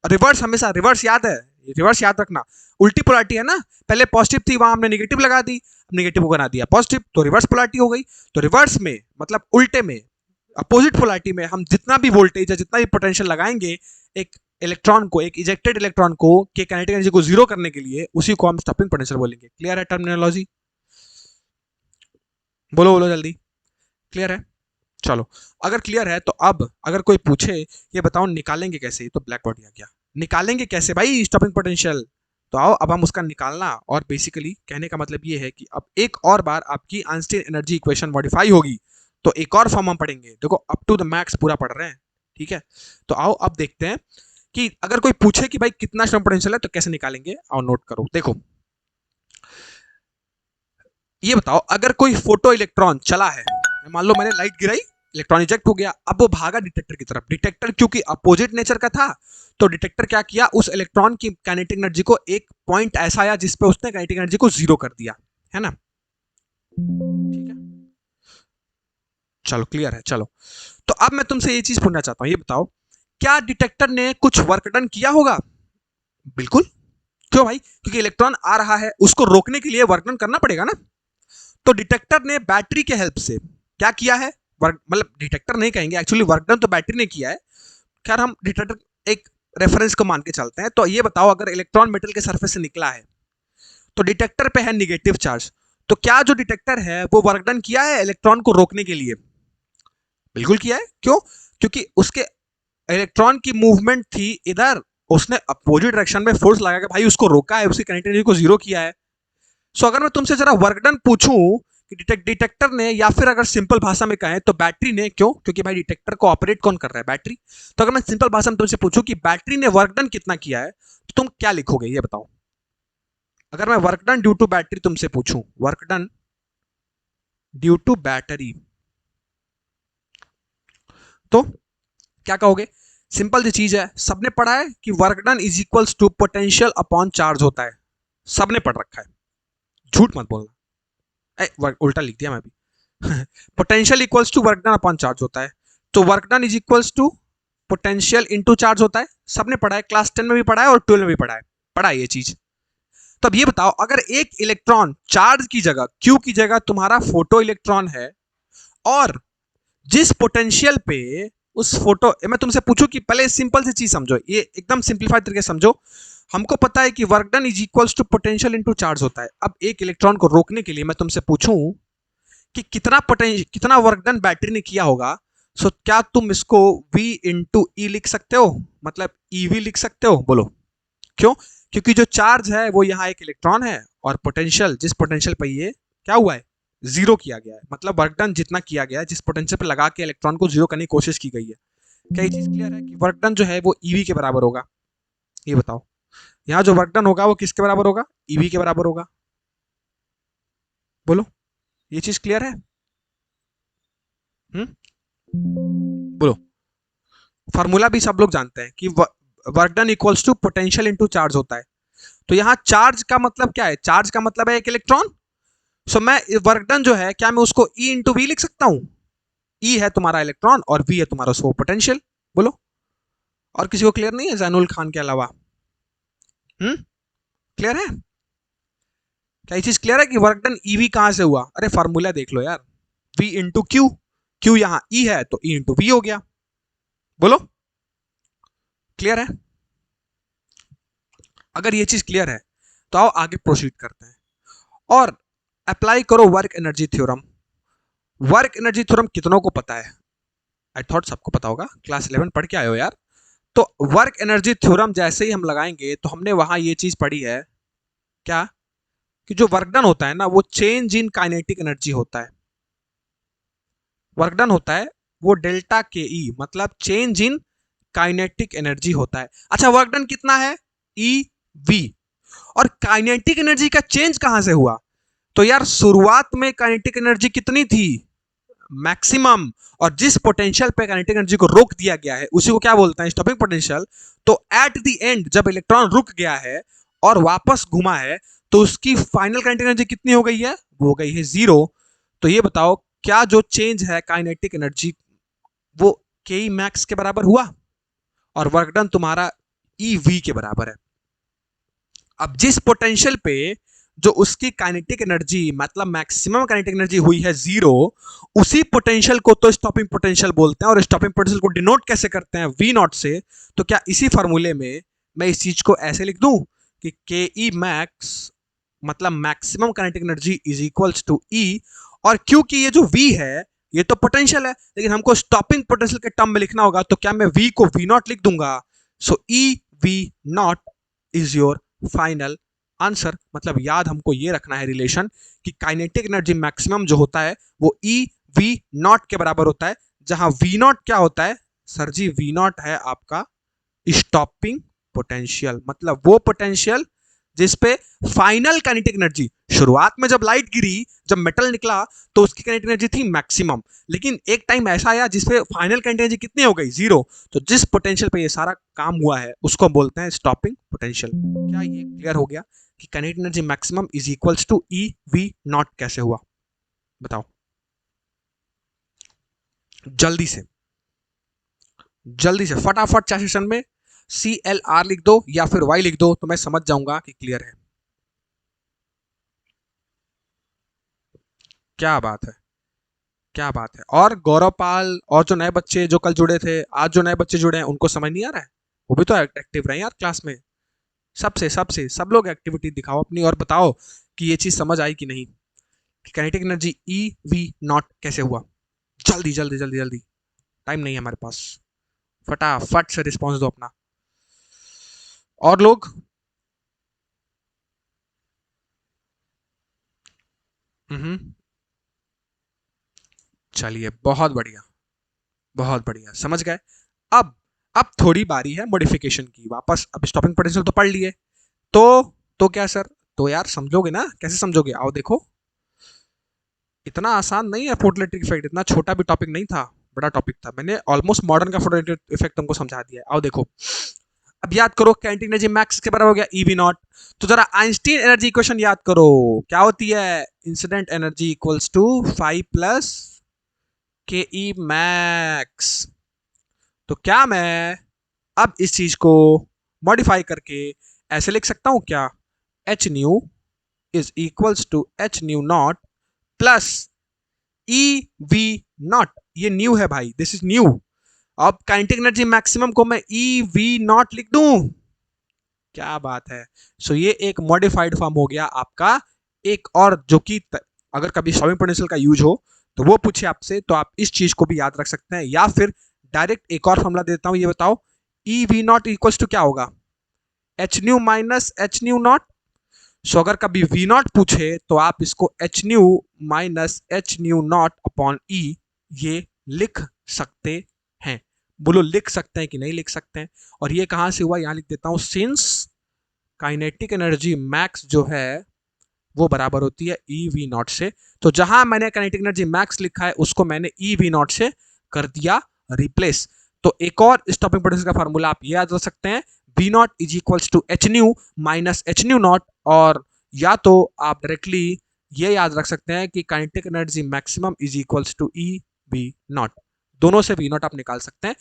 रिवर्स, हमेशा रिवर्स याद है, रिवर्स याद रखना। उल्टी पोलैरिटी है ना, पहले पॉजिटिव थी, वहां हमने नेगेटिव लगा दी, नेगेटिव को बना दिया पॉजिटिव, तो रिवर्स पोलैरिटी हो गई। तो रिवर्स में मतलब उल्टे में, अपोजिट पोलैरिटी में हम जितना भी वोल्टेज है, जितना भी पोटेंशियल लगाएंगे एक इलेक्ट्रॉन को, एक इजेक्टेड इलेक्ट्रॉन को के काइनेटिक एनर्जी को जीरो करने के लिए, उसी को हम स्टॉपिंग पोटेंशियल बोलेंगे। क्लियर है टर्मिनोलॉजी? बोलो बोलो जल्दी, क्लियर है? चलो, अगर क्लियर है तो अब अगर कोई पूछे ये बताओ निकालेंगे कैसे, तो ब्लैक बॉडी आ गया, निकालेंगे कैसे भाई स्टॉपिंग पोटेंशियल, तो आओ अब हम उसका निकालना। और बेसिकली कहने का मतलब ये है कि अब एक और बार आपकी आइंस्टीन एनर्जी इक्वेशन मॉडिफाई होगी, तो एक और फॉर्म हम पढ़ेंगे। देखो अप टू द मैक्स पूरा पढ़ रहे हैं, ठीक है। तो आओ अब देखते हैं कि अगर कोई पूछे कि भाई कितना स्टॉपिंग पोटेंशियल है तो कैसे निकालेंगे। आओ नोट करो, देखो ये बताओ, अगर कोई फोटो इलेक्ट्रॉन चला है, मान लो मैंने लाइट गिराई, इलेक्ट्रॉन इजेक्ट हो गया, अब वो भागा डिटेक्टर की तरफ। डिटेक्टर क्योंकि अपोजिट नेचर का था, तो डिटेक्टर क्या किया, उस इलेक्ट्रॉन की काइनेटिक एनर्जी को एक पॉइंट ऐसा आया जिसपे उसने काइनेटिक एनर्जी को जीरो कर दिया, है ना। ठीक है, चलो क्लियर है। चलो तो अब मैं तुमसे ये चीज पूछना चाहता हूं, ये बताओ क्या डिटेक्टर ने कुछ वर्क डन किया होगा? बिल्कुल। क्यों भाई? क्योंकि इलेक्ट्रॉन आ रहा है, उसको रोकने के लिए वर्क डन करना पड़ेगा ना। तो डिटेक्टर ने बैटरी के हेल्प से क्या किया है, वर्क, मतलब डिटेक्टर नहीं कहेंगे, एक्चुअली वर्क डन तो बैटरी ने किया है। खैर हम डिटेक्टर एक रेफरेंस को मान के चलते हैं। तो ये बताओ अगर इलेक्ट्रॉन मेटल के सरफेस से निकला है तो डिटेक्टर पे है निगेटिव चार्ज, तो क्या जो डिटेक्टर है वो वर्क डन किया है इलेक्ट्रॉन को रोकने के लिए? बिल्कुल किया है। क्यों? क्योंकि उसके इलेक्ट्रॉन की मूवमेंट थी इधर, उसने अपोजिट डायरेक्शन में फोर्स लगा के भाई उसको रोका है, उसकी काइनेटिक एनर्जी को जीरो किया है। सो अगर मैं तुमसे जरा वर्क डन पूछूं कि डिटेक्टर ने, या फिर अगर सिंपल भाषा में कहें तो बैटरी ने, क्यों? क्योंकि भाई डिटेक्टर को ऑपरेट कौन कर रहा है? बैटरी। तो अगर मैं सिंपल भाषा में तुमसे पूछूं कि बैटरी ने वर्क डन कितना किया है, तो तुम क्या लिखोगे ये बताओ। अगर मैं work done due to battery तुमसे पूछूं, work done due to battery, तो क्या कहोगे? सिंपल सी चीज है, सबने पढ़ा है कि work done is equals to potential upon charge होता है, सबने पढ़ रखा है, झूठ मत बोलना। उल्टा लिख दिया मैं भी। Potential equals to work done upon charge होता है, तो work done is equals to potential into charge होता है, सबने पढ़ा है, क्लास 10 में भी पढ़ा है और 12 में भी पढ़ा है ये चीज। तो अब ये बताओ अगर एक इलेक्ट्रॉन चार्ज की जगह, क्यू की जगह तुम्हारा फोटो इलेक्ट्रॉन है, और जिस पोटेंशियल पे उस फोटो, मैं तुमसे पूछूं कि पहले सिंपल सी चीज समझो, ये एकदम सिंप्लीफाइड तरीके समझो। हमको पता है कि work done is equals to potential into charge होता है। अब एक इलेक्ट्रॉन को रोकने के लिए मैं तुमसे पूछूं कि कितना वर्क डन बैटरी ने किया होगा, सो क्या तुम इसको V इंटू ई लिख सकते हो, मतलब EV लिख सकते हो? बोलो क्यों? क्योंकि जो चार्ज है वो यहाँ एक इलेक्ट्रॉन है, और पोटेंशियल, जिस पोटेंशियल पर ये क्या हुआ है, जीरो किया गया है, मतलब वर्क डन जितना किया गया है, जिस पोटेंशियल पे लगा के इलेक्ट्रॉन को जीरो करने की कोशिश की गई है। क्या ये चीज क्लियर है कि वर्क डन जो है वो EV के बराबर होगा? ये बताओ, यहाँ जो वर्क डन होगा वो किसके बराबर होगा? EV के बराबर होगा। बोलो, ये चीज क्लियर है? बोलो। फार्मूला भी सब लोग जानते हैं कि work done equals to potential into charge होता है। तो यहाँ चार्ज का मतलब क्या है? चार्ज का मतलब है एक इलेक्ट्रॉन, सो मैं वर्क डन जो है क्या मैं उसको E इंटू वी लिख सकता हूं? E है तुम्हारा इलेक्ट्रॉन और V है तुम्हारा उसको पोटेंशियल। बोलो, और किसी को क्लियर नहीं है जैनुल खान के अलावा? क्लियर है? क्या ये चीज क्लियर है कि वर्क डन ईवी कहां से हुआ? अरे फार्मूला देख लो यार, V इंटू क्यू, क्यू यहां E है तो E इंटू वी हो गया। बोलो, क्लियर है? अगर ये चीज क्लियर है तो आओ आगे प्रोसीड करते हैं और अप्लाई करो work energy theorem. Work energy theorem कितनों को पता है? आई थॉट सबको पता होगा, क्लास 11 पढ़ के आए हो यार। तो वर्क एनर्जी थ्योरम जैसे ही हम लगाएंगे तो हमने वहां ये चीज पढ़ी है क्या, कि जो वर्क डन होता है ना वो चेंज इन काइनेटिक एनर्जी होता है। वर्क डन होता है वो डेल्टा के ई, मतलब चेंज इन काइनेटिक एनर्जी होता है। अच्छा, वर्क डन कितना है? E V. और काइनेटिक एनर्जी का चेंज कहां से हुआ? तो यार शुरुआत में काइनेटिक एनर्जी कितनी थी? मैक्सिमम। और जिस पोटेंशियल पे काइनेटिक एनर्जी को रोक दिया गया है उसी को क्या बोलते हैं? Stopping potential. तो एट द एंड जब इलेक्ट्रॉन रुक गया है और वापस घुमा है तो उसकी फाइनल काइनेटिक एनर्जी कितनी हो गई है? वो हो गई है 0। तो ये बताओ क्या जो चेंज है काइनेटिक एनर्जी वो के मैक्स के बराबर हुआ? और वर्क डन तुम्हारा ई वी के बराबर है। अब जिस पोटेंशियल पे जो उसकी काइनेटिक एनर्जी मतलब मैक्सिमम काइनेटिक एनर्जी हुई है 0, उसी पोटेंशियल को तो स्टॉपिंग पोटेंशियल बोलते हैं। और स्टॉपिंग पोटेंशियल को डिनोट कैसे करते हैं? वी नॉट से। तो क्या इसी फॉर्मूले में मैं इस चीज को ऐसे लिख दूं कि के ई मैक्स मतलब maximum kinetic energy is equals to E, और क्योंकि ये जो वी है ये तो पोटेंशियल है लेकिन हमको स्टॉपिंग पोटेंशियल के टर्म में लिखना होगा, तो क्या मैं वी को वी नॉट लिख दूंगा? So E V not is your final answer. मतलब याद हमको ये रखना है रिलेशन कि काइनेटिक एनर्जी मैक्सिमम जो होता है वो ई वी नॉट के बराबर होता है, जहां वी नॉट क्या होता है? सर जी वी नॉट है आपका स्टॉपिंग पोटेंशियल, मतलब वो पोटेंशियल जिसपे फाइनल काइनेटिक एनर्जी, शुरुआत में जब लाइट गिरी, जब मेटल निकला तो उसकी काइनेटिक एनर्जी थी मैक्सिमम, लेकिन एक टाइम ऐसा आया जिसपे फाइनल काइनेटिक एनर्जी कितनी हो गई? 0। तो जिस पोटेंशियल पे ये सारा काम हुआ है उसको बोलते हैं स्टॉपिंग पोटेंशियल। क्या ये क्लियर हो गया कि kinetic energy maximum is equals to E V naught कैसे हुआ? बताओ जल्दी से, जल्दी से फटाफट चैट सेशन में CLR लिख दो या फिर Y लिख दो तो मैं समझ जाऊंगा कि क्लियर है। क्या बात है, क्या बात है। और गौरव पाल और जो नए बच्चे जो कल जुड़े थे, आज जो नए बच्चे जुड़े हैं उनको समझ नहीं आ रहा है? वो भी तो एक्टिव रहे यार क्लास में। सबसे सबसे सब लोग एक्टिविटी दिखाओ अपनी और बताओ कि ये चीज समझ आई कि नहीं, कि kinetic energy E V naught कैसे हुआ। जल्दी जल्दी जल्दी जल्दी, टाइम नहीं है हमारे पास, फटाफट से रिस्पॉन्स दो अपना। और लोग चलिए, बहुत बढ़िया, बहुत बढ़िया, समझ गए। अब अब थोड़ी बारी है मॉडिफिकेशन की वापस। अब स्टॉपिंग पोटेंशियल तो पढ़ लिए, तो तो क्या सर? तो यार समझोगे ना? कैसे समझोगे? आओ देखो, इतना आसान नहीं है फोटोइलेक्ट्रिक इफेक्ट, इतना छोटा भी टॉपिक नहीं था, बड़ा टॉपिक था। मैंने ऑलमोस्ट मॉडर्न का फोटोइलेक्ट्रिक इफेक्ट तुमको समझा दिया है। आओ देखो, अब याद करो काइनेटिक एनर्जी मैक्स के बराबर हो गया ई वी नॉट। तो जरा आइंस्टीन एनर्जी इक्वेशन याद करो, क्या होती है? Incident energy equals to 5 plus K E max. तो क्या मैं अब इस चीज को मॉडिफाई करके ऐसे लिख सकता हूं क्या? H nu is equals to H nu naught plus E V naught. ये न्यू है भाई, दिस इज न्यू। अब काइनेटिक एनर्जी मैक्सिमम को मैं ई वी नॉट लिख दूं। क्या बात है। सो ये एक मॉडिफाइड फॉर्म हो गया आपका। एक और जो कि अगर कभी स्टॉपिंग पोटेंशियल का यूज हो तो वो पूछे आपसे तो आप इस चीज को भी याद रख सकते हैं, या फिर डायरेक्ट एक और फॉर्मूला देता हूं। ये बताओ E V not equals to क्या होगा? H nu minus H nu not. So अगर कभी वी नॉट पूछे तो आप इसको H nu minus H nu not upon E ये लिख सकते हैं। बोलो लिख सकते हैं कि नहीं लिख सकते हैं? और ये कहां से हुआ? यहां लिख देता हूं, सिंस काइनेटिक एनर्जी मैक्स जो है वो बराबर होती है ई वी नॉट से। तो जहां मैंने काइनेटिक एनर्जी मैक्स लिखा है उसको मैंने ई वी नॉट से कर दिया रिप्लेस। तो एक और स्टॉपिंग पोटेंशियल का फार्मूला आप ये याद रख सकते हैं, V not is equals to H nu minus H nu naught. और या तो आप डायरेक्टली ये याद रख सकते हैं कि kinetic energy maximum is equals to E V naught, दोनों से वी नॉट आप निकाल सकते हैं।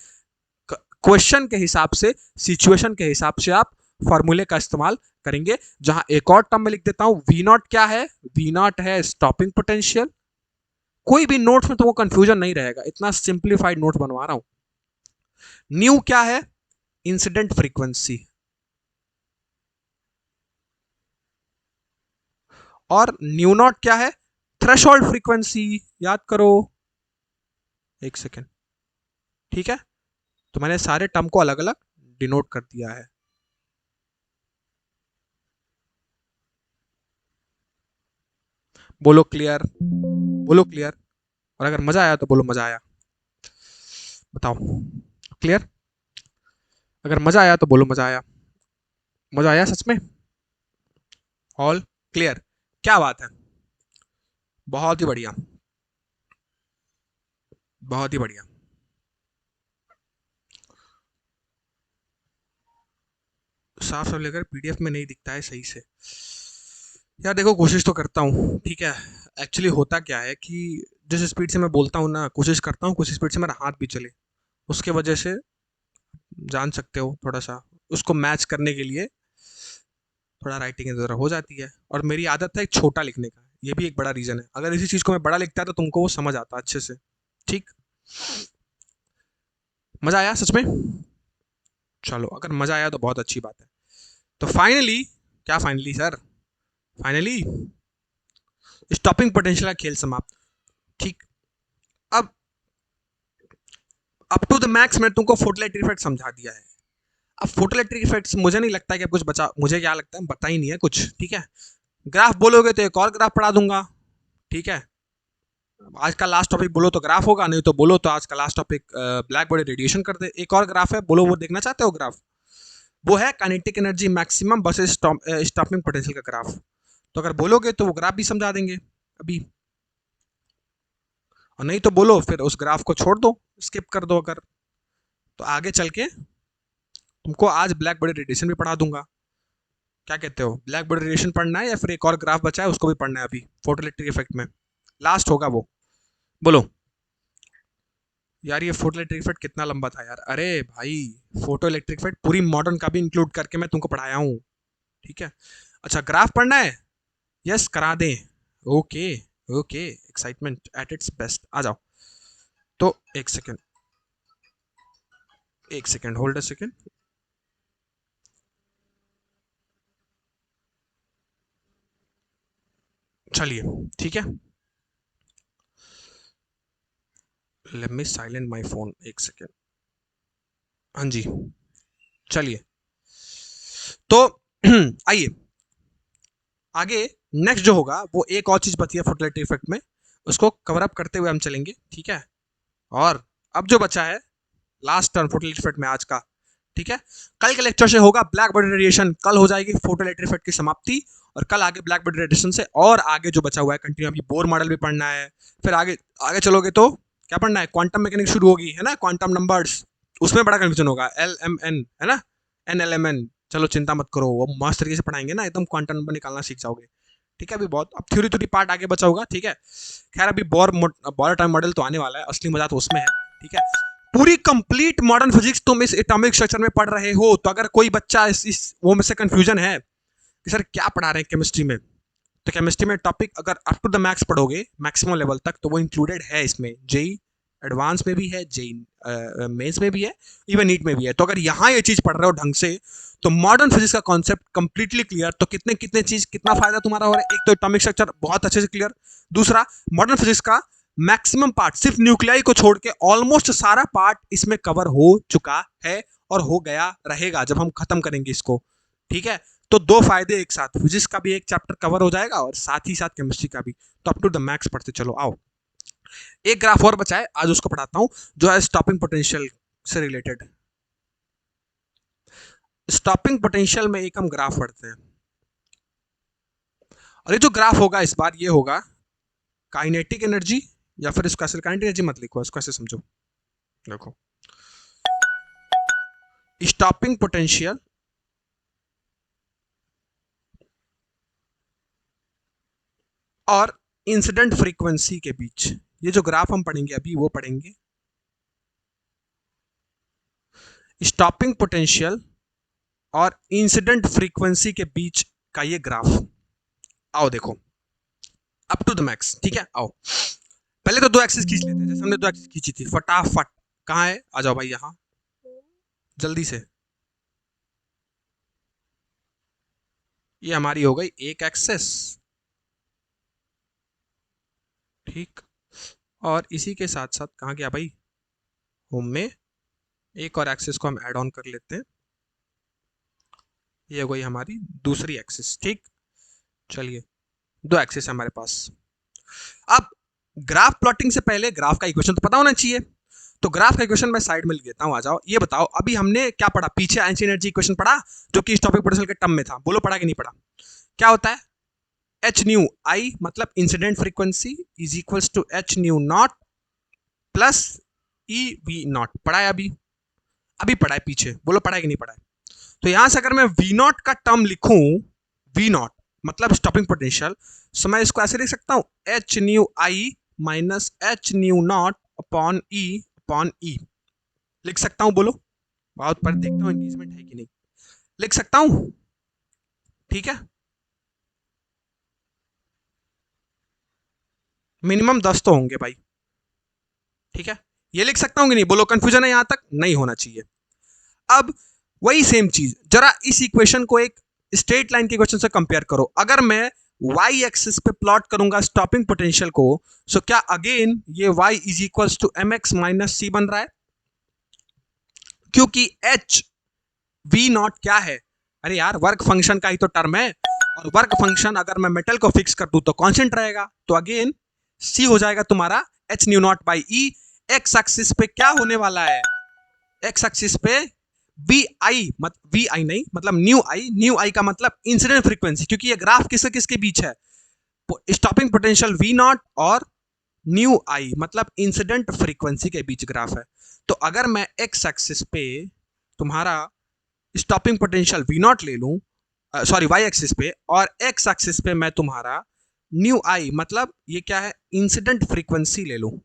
क्वेश्चन के हिसाब से, सिचुएशन के हिसाब से आप फॉर्मूले का इस्तेमाल करेंगे। जहां एक और टर्म में लिख देता हूं, वी नॉट क्या है, वी नॉट है स्टॉपिंग पोटेंशियल। कोई भी नोट्स में तुमको कंफ्यूजन नहीं रहेगा, इतना सिंप्लीफाइड नोट बनवा रहा हूं। न्यू क्या है, इंसिडेंट फ्रीक्वेंसी, और न्यू नॉट क्या है, थ्रेशोल्ड फ्रीक्वेंसी। याद करो, एक सेकेंड, ठीक है। तो मैंने सारे टर्म को अलग अलग डिनोट कर दिया है। बोलो क्लियर, बोलो क्लियर, और अगर मजा आया तो बोलो मजा आया। बताओ क्लियर, अगर मजा आया तो बोलो मजा आया। मजा आया सच में? ऑल क्लियर, क्या बात है, बहुत ही बढ़िया, बहुत ही बढ़िया। साफ साफ लेकर पीडीएफ में नहीं दिखता है सही से। यार देखो, कोशिश तो करता हूँ, ठीक है। एक्चुअली होता क्या है कि जिस स्पीड से मैं बोलता हूँ ना, कोशिश करता हूँ कुछ स्पीड से मेरा हाथ भी चले, उसके वजह से जान सकते हो थोड़ा सा उसको मैच करने के लिए थोड़ा राइटिंग ज़रा हो जाती है। और मेरी आदत है छोटा लिखने का, ये भी एक बड़ा रीज़न है। अगर इसी चीज़ को मैं बड़ा लिखता है तो तुमको वो समझ आता अच्छे से। ठीक, मज़ा आया सच में? चलो, अगर मज़ा आया तो बहुत अच्छी बात है। तो फाइनली, क्या finally sir, finally stopping potential का खेल समाप्त। ठीक, अब अप टू द मैक्स मैंने तुमको फोटोइलेक्ट्रिक इफेक्ट समझा दिया है। अब फोटोइलेक्ट्रिक इफेक्ट्स मुझे नहीं लगता है कि अब कुछ बचा, मुझे क्या लगता है बता ही नहीं है कुछ, ठीक है। ग्राफ बोलोगे तो एक और ग्राफ पढ़ा दूंगा, ठीक है। आज का लास्ट टॉपिक बोलो तो ग्राफ होगा, नहीं तो बोलो तो आज का last topic black body radiation कर दे। एक और ग्राफ है, बोलो वो देखना चाहते हो ग्राफ, वो है kinetic energy maximum versus stopping potential का ग्राफ। तो अगर बोलोगे तो वो ग्राफ भी समझा देंगे अभी, और नहीं तो बोलो फिर उस ग्राफ को छोड़ दो, स्किप कर दो। अगर तो आगे चल के तुमको आज ब्लैक बॉडी रेडिएशन भी पढ़ा दूंगा। क्या कहते हो, ब्लैक बॉडी रेडिएशन पढ़ना है या फिर एक और ग्राफ बचा है उसको भी पढ़ना है अभी फोटोइलेक्ट्रिक इफेक्ट में, लास्ट होगा वो। बोलो यार, ये फोटो इलेक्ट्रिक इफेक्ट कितना लंबा था यार। अरे भाई, फोटो इलेक्ट्रिक इफेक्ट पूरी मॉडर्न का भी इंक्लूड करके मैं तुमको पढ़ाया हूँ, ठीक है। अच्छा, ग्राफ पढ़ना है, यस करा दें। Okay, okay, excitement at its best, आ जाओ। तो एक सेकेंड, एक सेकेंड, होल्ड अ सेकेंड। चलिए, ठीक है, let me silent my phone, एक सेकेंड। हाँ जी, चलिए, तो आइए आगे। नेक्स्ट जो होगा वो एक और चीज बची है फोटोइलेक्ट्रिक इफेक्ट में, उसको कवर अप करते हुए हम चलेंगे, ठीक है। और अब जो बचा है last turn photo electric effect में आज का, ठीक है। कल के लेक्चर से होगा ब्लैक बॉडी रेडिएशन, कल हो जाएगी फोटो इलेक्ट्रिक इफेक्ट की समाप्ति, और कल आगे ब्लैक बॉडी रेडिएशन से और आगे जो बचा हुआ है कंटिन्यू। अभी बोर मॉडल भी पढ़ना है, फिर आगे आगे चलोगे तो क्या पढ़ना है, क्वांटम मैकेनिक्स शुरू होगी, है ना, क्वांटम नंबर्स, उसमें बड़ा कंफ्यूजन होगा, एल एम एन है ना, एन एल एम एन। चलो चिंता मत करो, वो मस्त तरीके से पढ़ाएंगे ना, एकदम क्वांटम नंबर निकालना सीख जाओगे, ठीक है। अभी बहुत अब थ्योरी थ्योरी पार्ट आगे बचा होगा, ठीक है। खैर अभी बोर टाइम मॉडल तो आने वाला है, असली मजा तो उसमें है, ठीक है। पूरी कंप्लीट मॉडर्न फिजिक्स तुम इस एटॉमिक स्ट्रक्चर में पढ़ रहे हो, तो अगर कोई बच्चा इस वो में से कंफ्यूजन है कि सर क्या पढ़ा रहे हैं केमिस्ट्री में, तो केमिस्ट्री में टॉपिक अगर अप टू द मैक्स पढ़ोगे मैक्सिमम लेवल तक, तो वो इंक्लूडेड है इसमें, जेई एडवांस में भी है, जेई मेंस में भी है, इवन नीट में भी है। तो अगर यहाँ ये चीज पढ़ रहे हो ढंग से, तो मॉडर्न फिजिक्स का कॉन्सेप्ट कंप्लीटली क्लियर। तो कितने कितने चीज, कितना फायदा तुम्हारा हो रहा है, एक तो एटॉमिक स्ट्रक्चर बहुत अच्छे से क्लियर, दूसरा मॉडर्न फिजिक्स का मैक्सिमम पार्ट, सिर्फ न्यूक्लियाई को छोड़ के ऑलमोस्ट सारा पार्ट इसमें कवर हो चुका है और हो गया रहेगा जब हम खत्म करेंगे इसको, ठीक है। तो दो फायदे एक साथ, फिजिक्स का भी एक चैप्टर कवर हो जाएगा और साथ ही साथ केमिस्ट्री का भी। तो अप टू द मैक्स पढ़ते चलो, आओ। एक ग्राफ और बचा है, आज उसको पढ़ाता हूं, जो है स्टॉपिंग पोटेंशियल से रिलेटेड। स्टॉपिंग पोटेंशियल में एक हम ग्राफ पढ़ते हैं, और ये जो ग्राफ होगा इस बार ये होगा काइनेटिक एनर्जी, या फिर इसको ऐसे काइनेटिक एनर्जी मत लिखो, इसको ऐसे समझो, देखो स्टॉपिंग पोटेंशियल और इंसिडेंट फ्रीक्वेंसी के बीच। ये जो ग्राफ हम पढ़ेंगे अभी वो पढ़ेंगे स्टॉपिंग पोटेंशियल और इंसिडेंट फ्रीक्वेंसी के बीच का ये ग्राफ। आओ देखो अप टू द मैक्स, ठीक है। आओ पहले तो दो एक्सिस खींच लेते हैं, जैसे हमने दो एक्सिस खींची थी फटाफट। कहाँ है, आ जाओ भाई यहाँ जल्दी से। ये हमारी हो गई एक एक्सेस, ठीक। और इसी के साथ साथ कहाँ गया भाई, होम में एक और एक्सिस को हम ऐड ऑन कर लेते हैं। ये हो गई हमारी दूसरी एक्सिस, ठीक। चलिए दो एक्सिस है हमारे पास। अब ग्राफ प्लॉटिंग से पहले ग्राफ का इक्वेशन तो पता होना चाहिए, तो ग्राफ का इक्वेशन मैं साइड में लिख देता हूं। आ जाओ, ये बताओ अभी हमने क्या पढ़ा, पीछे आइंस्टीन एनर्जी इक्वेशन पढ़ा जो कि स्टॉपिंग पोटेंशियल के टर्म में था। बोलो पढ़ा कि नहीं पढ़ा। क्या होता है, एच न्यू आई मतलब incident frequency is equals to H nu naught plus E V naught. पढ़ा है अभी, अभी पढ़ा है पीछे, बोलो पढ़ा है कि नहीं पढ़ा है। तो यहां से अगर मैं वी नॉट का टर्म लिखूं, वी नॉट मतलब स्टॉपिंग पोटेंशियल, सो मैं इसको ऐसे लिख सकता हूं H nu I minus H nu not upon E लिख सकता हूं। बोलो बहुत पर देखता हूं एंगेजमेंट है कि नहीं, लिख सकता हूं, ठीक है। मिनिमम 10 तो होंगे भाई, ठीक है। ये लिख सकता हूं कि नहीं, बोलो कंफ्यूजन है यहां तक, नहीं होना चाहिए। अब वही सेम चीज जरा इस इक्वेशन को एक स्ट्रेट लाइन के इक्वेशन से कंपेयर करो। अगर मैं y एक्सिस पे प्लॉट करूंगा स्टॉपिंग पोटेंशियल को, सो क्या अगेन ये y is equals to M X minus C बन रहा है, क्योंकि h v नॉट क्या है, अरे यार वर्क फंक्शन का ही तो टर्म है, और वर्क फंक्शन अगर मैं मेटल को फिक्स कर दूं तो कांस्टेंट रहेगा, तो अगेन c हो जाएगा तुम्हारा h new not by E. X axis पे क्या होने वाला है, एक्स एक्सिस पे वी आई मत वी आई नहीं मतलब न्यू आई का मतलब इंसिडेंट फ्रीक्वेंसी, क्योंकि ये ग्राफ किसके किसके बीच है, स्टॉपिंग पोटेंशियल वी नॉट और न्यू आई मतलब इंसिडेंट फ्रीक्वेंसी के बीच ग्राफ है। तो अगर मैं एक्स एक्सिस पे तुम्हारा स्टॉपिंग पोटेंशियल वी नॉट ले लूं, सॉरी वाई एक्सिस पे, और एक्स एक्सिस पे मैं तुम्हारा न्यू आई मतलब ये क्या है इंसिडेंट फ्रीक्वेंसी ले लूं,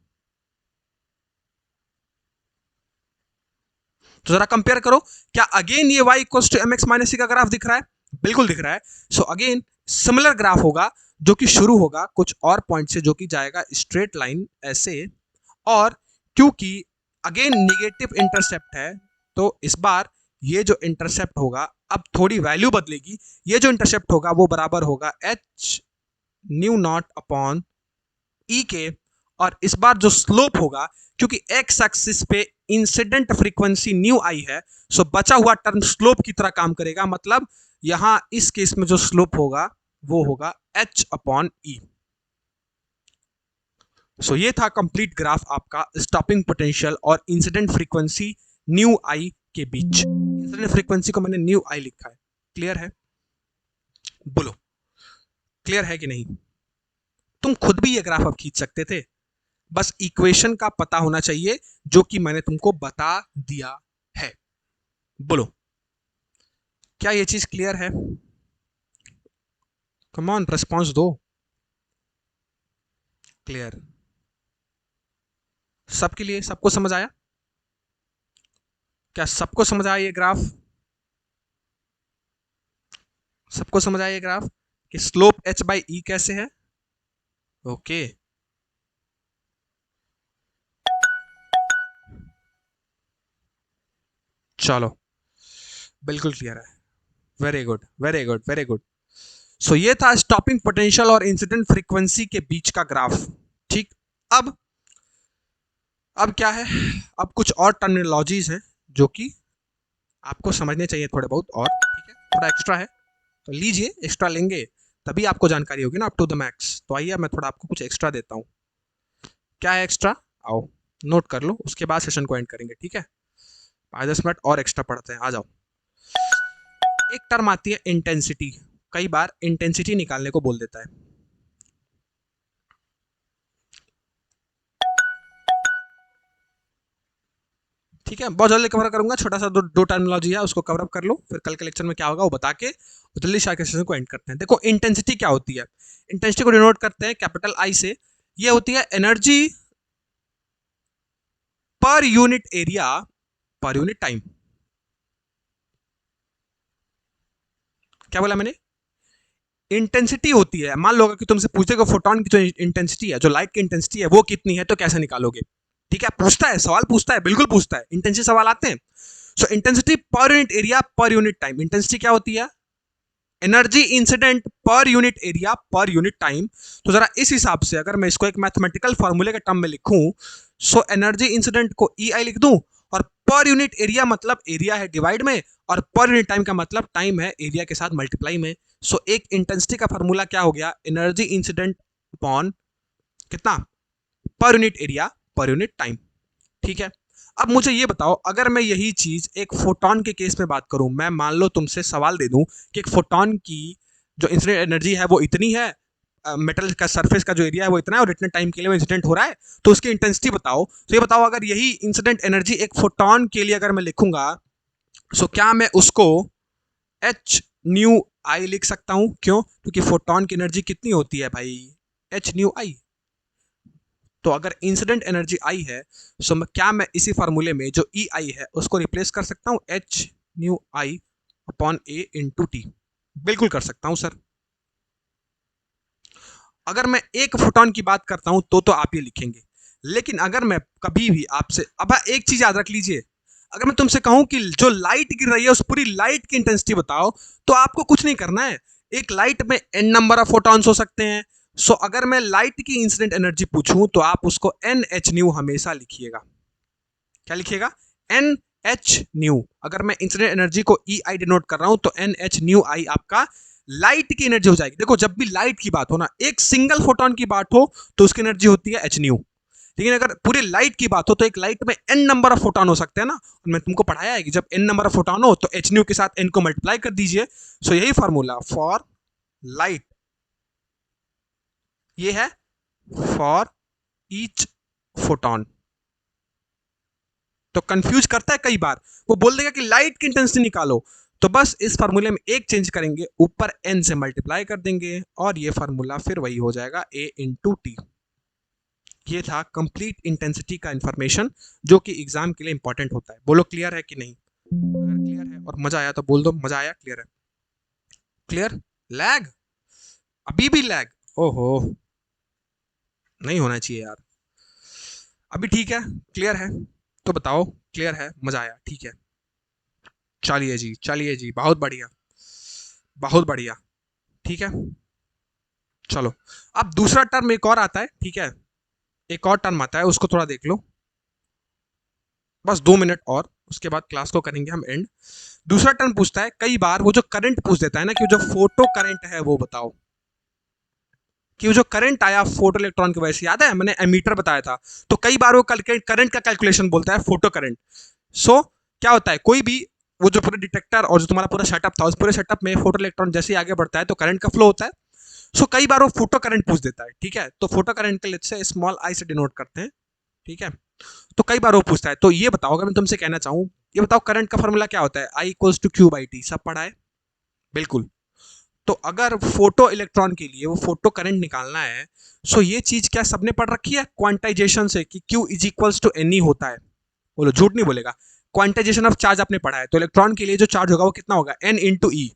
तो जरा कंपेयर करो, क्या अगेन ये y equals to M X minus C का ग्राफ दिख रहा है, बिल्कुल दिख रहा है। सो अगेन सिमिलर ग्राफ होगा जो कि शुरू होगा कुछ और पॉइंट से, जो कि जाएगा स्ट्रेट लाइन ऐसे, और क्योंकि अगेन निगेटिव इंटरसेप्ट है तो इस बार ये जो इंटरसेप्ट होगा अब थोड़ी वैल्यू बदलेगी, ये जो इंटरसेप्ट होगा वो बराबर होगा एच न्यू नॉट अपॉन ई के, और इस बार जो स्लोप होगा क्योंकि एक्स एक्सिस पे इंसिडेंट फ्रीक्वेंसी न्यू आई है, सो बचा हुआ टर्म स्लोप की तरह काम करेगा, मतलब यहां इस केस में जो स्लोप होगा वो होगा एच अपॉन ई। सो ये था कंप्लीट ग्राफ आपका स्टॉपिंग पोटेंशियल और इंसिडेंट फ्रीक्वेंसी न्यू आई के बीच। इंसिडेंट फ्रीक्वेंसी को मैंने न्यू आई लिखा है, क्लियर है, बोलो क्लियर है कि नहीं। तुम खुद भी ये ग्राफ अब खींच सकते थे, बस इक्वेशन का पता होना चाहिए जो कि मैंने तुमको बता दिया है। बोलो क्या ये चीज क्लियर है, कम ऑन रिस्पॉन्स दो, क्लियर सबके लिए, सबको समझ आया, क्या सबको समझ आया ये ग्राफ, सबको समझ आया ये ग्राफ कि स्लोप h बाई ई कैसे है, ओके। चलो बिल्कुल क्लियर है, very good very good very good. So ये था स्टॉपिंग पोटेंशियल और इंसिडेंट फ्रीक्वेंसी के बीच का ग्राफ, ठीक। अब क्या है, अब कुछ और टर्मिनोलॉजीज हैं जो कि आपको समझने चाहिए थोड़े बहुत, और ठीक है थोड़ा एक्स्ट्रा है तो लीजिए, एक्स्ट्रा लेंगे तभी आपको जानकारी होगी ना अप टू द मैक्स। तो आइए मैं थोड़ा आपको कुछ एक्स्ट्रा देता हूँ। क्या है एक्स्ट्रा, आओ नोट कर लो, उसके बाद सेशन को एंड करेंगे, ठीक है। 5-10 मिनट और एक्स्ट्रा पढ़ते हैं, आ जाओ। एक टर्म आती है इंटेंसिटी, कई बार इंटेंसिटी निकालने को बोल देता है। ठीक है, बहुत जल्दी कवर करूंगा, छोटा सा दो टर्मिनोलॉजी है उसको कवर अप कर लो, फिर कल के लेक्चर में क्या होगा वो बता के जल्दी शायद सेशन को एंड करते हैं। देखो इंटेंसिटी क्या होती है, इंटेंसिटी को डिनोट करते हैं कैपिटल आई से, ये होती है energy per unit area per unit time. क्या बोला मैंने, इंटेंसिटी होती है, मान लो कि तुमसे पूछेगा फोटोन की जो इंटेंसिटी है, जो लाइट की इंटेंसिटी है वो कितनी है, तो कैसे निकालोगे। ठीक है, पूछता है सवाल, पूछता है, बिल्कुल पूछता है, इंटेंसिटी सवाल आते हैं। सो intensity per unit area per unit time, intensity क्या होती है, energy incident per unit area per unit time. तो जरा इस हिसाब से अगर मैं इसको एक मैथमेटिकल फॉर्मूले के टर्म में लिखूं, सो एनर्जी इंसिडेंट को ई आई लिख दूं, और पर यूनिट एरिया मतलब एरिया है डिवाइड में, और पर यूनिट टाइम का मतलब टाइम है एरिया के साथ मल्टीप्लाई में। सो एक इंटेंसिटी का फॉर्मूला क्या हो गया, एनर्जी इंसिडेंट अपॉन कितना, per unit area per unit time. ठीक है, अब मुझे ये बताओ, अगर मैं यही चीज एक फोटोन के केस में बात करूं, मैं मान लो तुमसे सवाल दे दूं कि एक फोटोन की जो इंसिडेंट एनर्जी है वो इतनी है, मेटल का सरफेस का जो एरिया है वो इतना है, और इतने टाइम के लिए वो इंसिडेंट हो रहा है, तो उसकी इंटेंसिटी बताओ। तो ये बताओ, अगर यही इंसिडेंट एनर्जी एक फोटोन के लिए अगर मैं लिखूंगा, सो क्या मैं उसको एच न्यू आई लिख सकता हूं, क्यों, क्योंकि फोटोन की एनर्जी कितनी होती है भाई, एच न्यू आई। तो अगर इंसिडेंट एनर्जी आई है, सो क्या मैं इसी फार्मूले में जो ई आई है उसको रिप्लेस कर सकता हूं, एच न्यू आई अपॉन ए इंटू टी, बिल्कुल कर सकता हूं सर। अगर मैं एक फोटोन की बात करता हूं तो आप ये लिखेंगे, लेकिन अगर मैं कभी भी आपसे, अब एक चीज याद रख लीजिए, अगर मैं तुमसे कहूं कि जो लाइट गिर रही है उस पूरी लाइट की इंटेंसिटी बताओ, तो आपको कुछ नहीं करना है, एक लाइट में एन नंबर ऑफ फोटॉन्स हो सकते हैं। सो अगर मैं लाइट की इंसिडेंट एनर्जी पूछूं तो आप उसको एन एच न्यू हमेशा लिखिएगा। क्या लिखिएगा, एन एच न्यू। अगर मैं इंसिडेंट एनर्जी को ई आई डिनोट कर रहा हूं तो एन एच न्यू आई आपका लाइट की एनर्जी हो जाएगी। देखो जब भी लाइट की बात हो ना, एक सिंगल फोटोन की बात हो तो उसकी एनर्जी होती है एच न्यू, लेकिन अगर पूरी लाइट की बात हो तो एक लाइट में एन नंबर ऑफ फोटोन हो सकते हैं ना, और मैं तुमको पढ़ाया है कि जब एन नंबर ऑफ फोटोन हो तो एच न्यू के साथ एन को मल्टीप्लाई कर दीजिए। सो यही फॉर्मूला फॉर लाइट, ये है फॉर ईच फोटोन। तो कंफ्यूज करता है कई बार, वो बोल देगा कि लाइट की इंटेंसिटी निकालो, तो बस इस फार्मूले में एक चेंज करेंगे, ऊपर एन से मल्टीप्लाई कर देंगे, और ये फार्मूला फिर वही हो जाएगा ए इंटू टी। ये था कंप्लीट इंटेंसिटी का इंफॉर्मेशन जो कि एग्जाम के लिए इंपॉर्टेंट होता है। बोलो क्लियर है कि नहीं, अगर क्लियर है और मजा आया तो बोल दो मजा आया, क्लियर है, क्लियर। लैग, अभी भी लैग, ओहो नहीं होना चाहिए यार, अभी ठीक है, क्लियर है, तो बताओ क्लियर है, मजा आया, ठीक है, चलिए जी, चलिए जी, बहुत बढ़िया, बहुत बढ़िया, ठीक है। चलो, अब दूसरा टर्म एक और आता है, ठीक है, एक और टर्म आता है, उसको थोड़ा देख लो, बस 2 मिनट और उसके बाद क्लास को करेंगे हम एंड। दूसरा टर्म पूछता है, कई बार वो जो करंट पूछ देता है ना, कि जो फोटो करंट है वो बताओ, कि वो जो करंट आया फोटो इलेक्ट्रॉन की वजह से, याद है मैंने एमीटर बताया था, तो कई बार वो करंट का कैलकुलेशन बोलता है फोटो करंट। सो क्या होता है, कोई भी वो जो पूरा डिटेक्टर और जो तुम्हारा पूरा सेटअप था, उस पूरे सेटअप में फोटो इलेक्ट्रॉन जैसे ही आगे बढ़ता है तो करंट का फ्लो होता है। सो कई बार वो फोटो करंट पूछ देता है, ठीक है, तो फोटो करंट के लिए स्मॉल आई से डिनोट करते हैं, ठीक है। तो कई बार वो पूछता है, तो ये बताओ, अगर मैं तुमसे कहना चाहूं, ये बताओ करंट का फॉर्मूला क्या होता है, I equals to Q by T, सब पढ़ा है, बिल्कुल। तो अगर फोटो इलेक्ट्रॉन के लिए वो फोटो करंट निकालना है, सो ये चीज क्या सबने पढ़ रखी है क्वांटाइजेशन से, कि Q is equals to N E होता है, बोलो झूठ नहीं बोलेगा, क्वांटाइजेशन ऑफ चार्ज आपने पढ़ा है, तो इलेक्ट्रॉन के लिए जो चार्ज होगा वो कितना होगा, एन इंटू ई।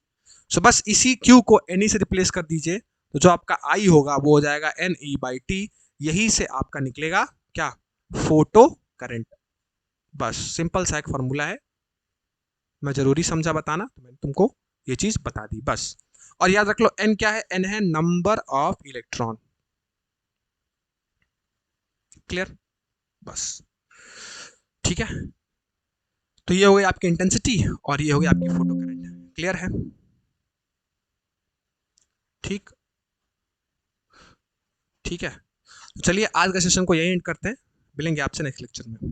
सो बस इसी Q को एन ई से रिप्लेस कर दीजिए, तो जो आपका आई होगा वो हो जाएगा एन ई बाई टी, यही से आपका निकलेगा क्या, फोटो करंट। बस सिंपल सा एक फॉर्मूला है, मैं जरूरी समझा बताना तो मैंने तुमको ये चीज बता दी बस। और याद रख लो एन क्या है, एन है नंबर ऑफ इलेक्ट्रॉन, क्लियर, बस, ठीक है। तो ये हो गई आपकी इंटेंसिटी और ये हो गई आपकी फोटो करंट, क्लियर है, ठीक, ठीक है। चलिए आज का सेशन को यही एंड करते हैं, मिलेंगे आपसे नेक्स्ट लेक्चर में।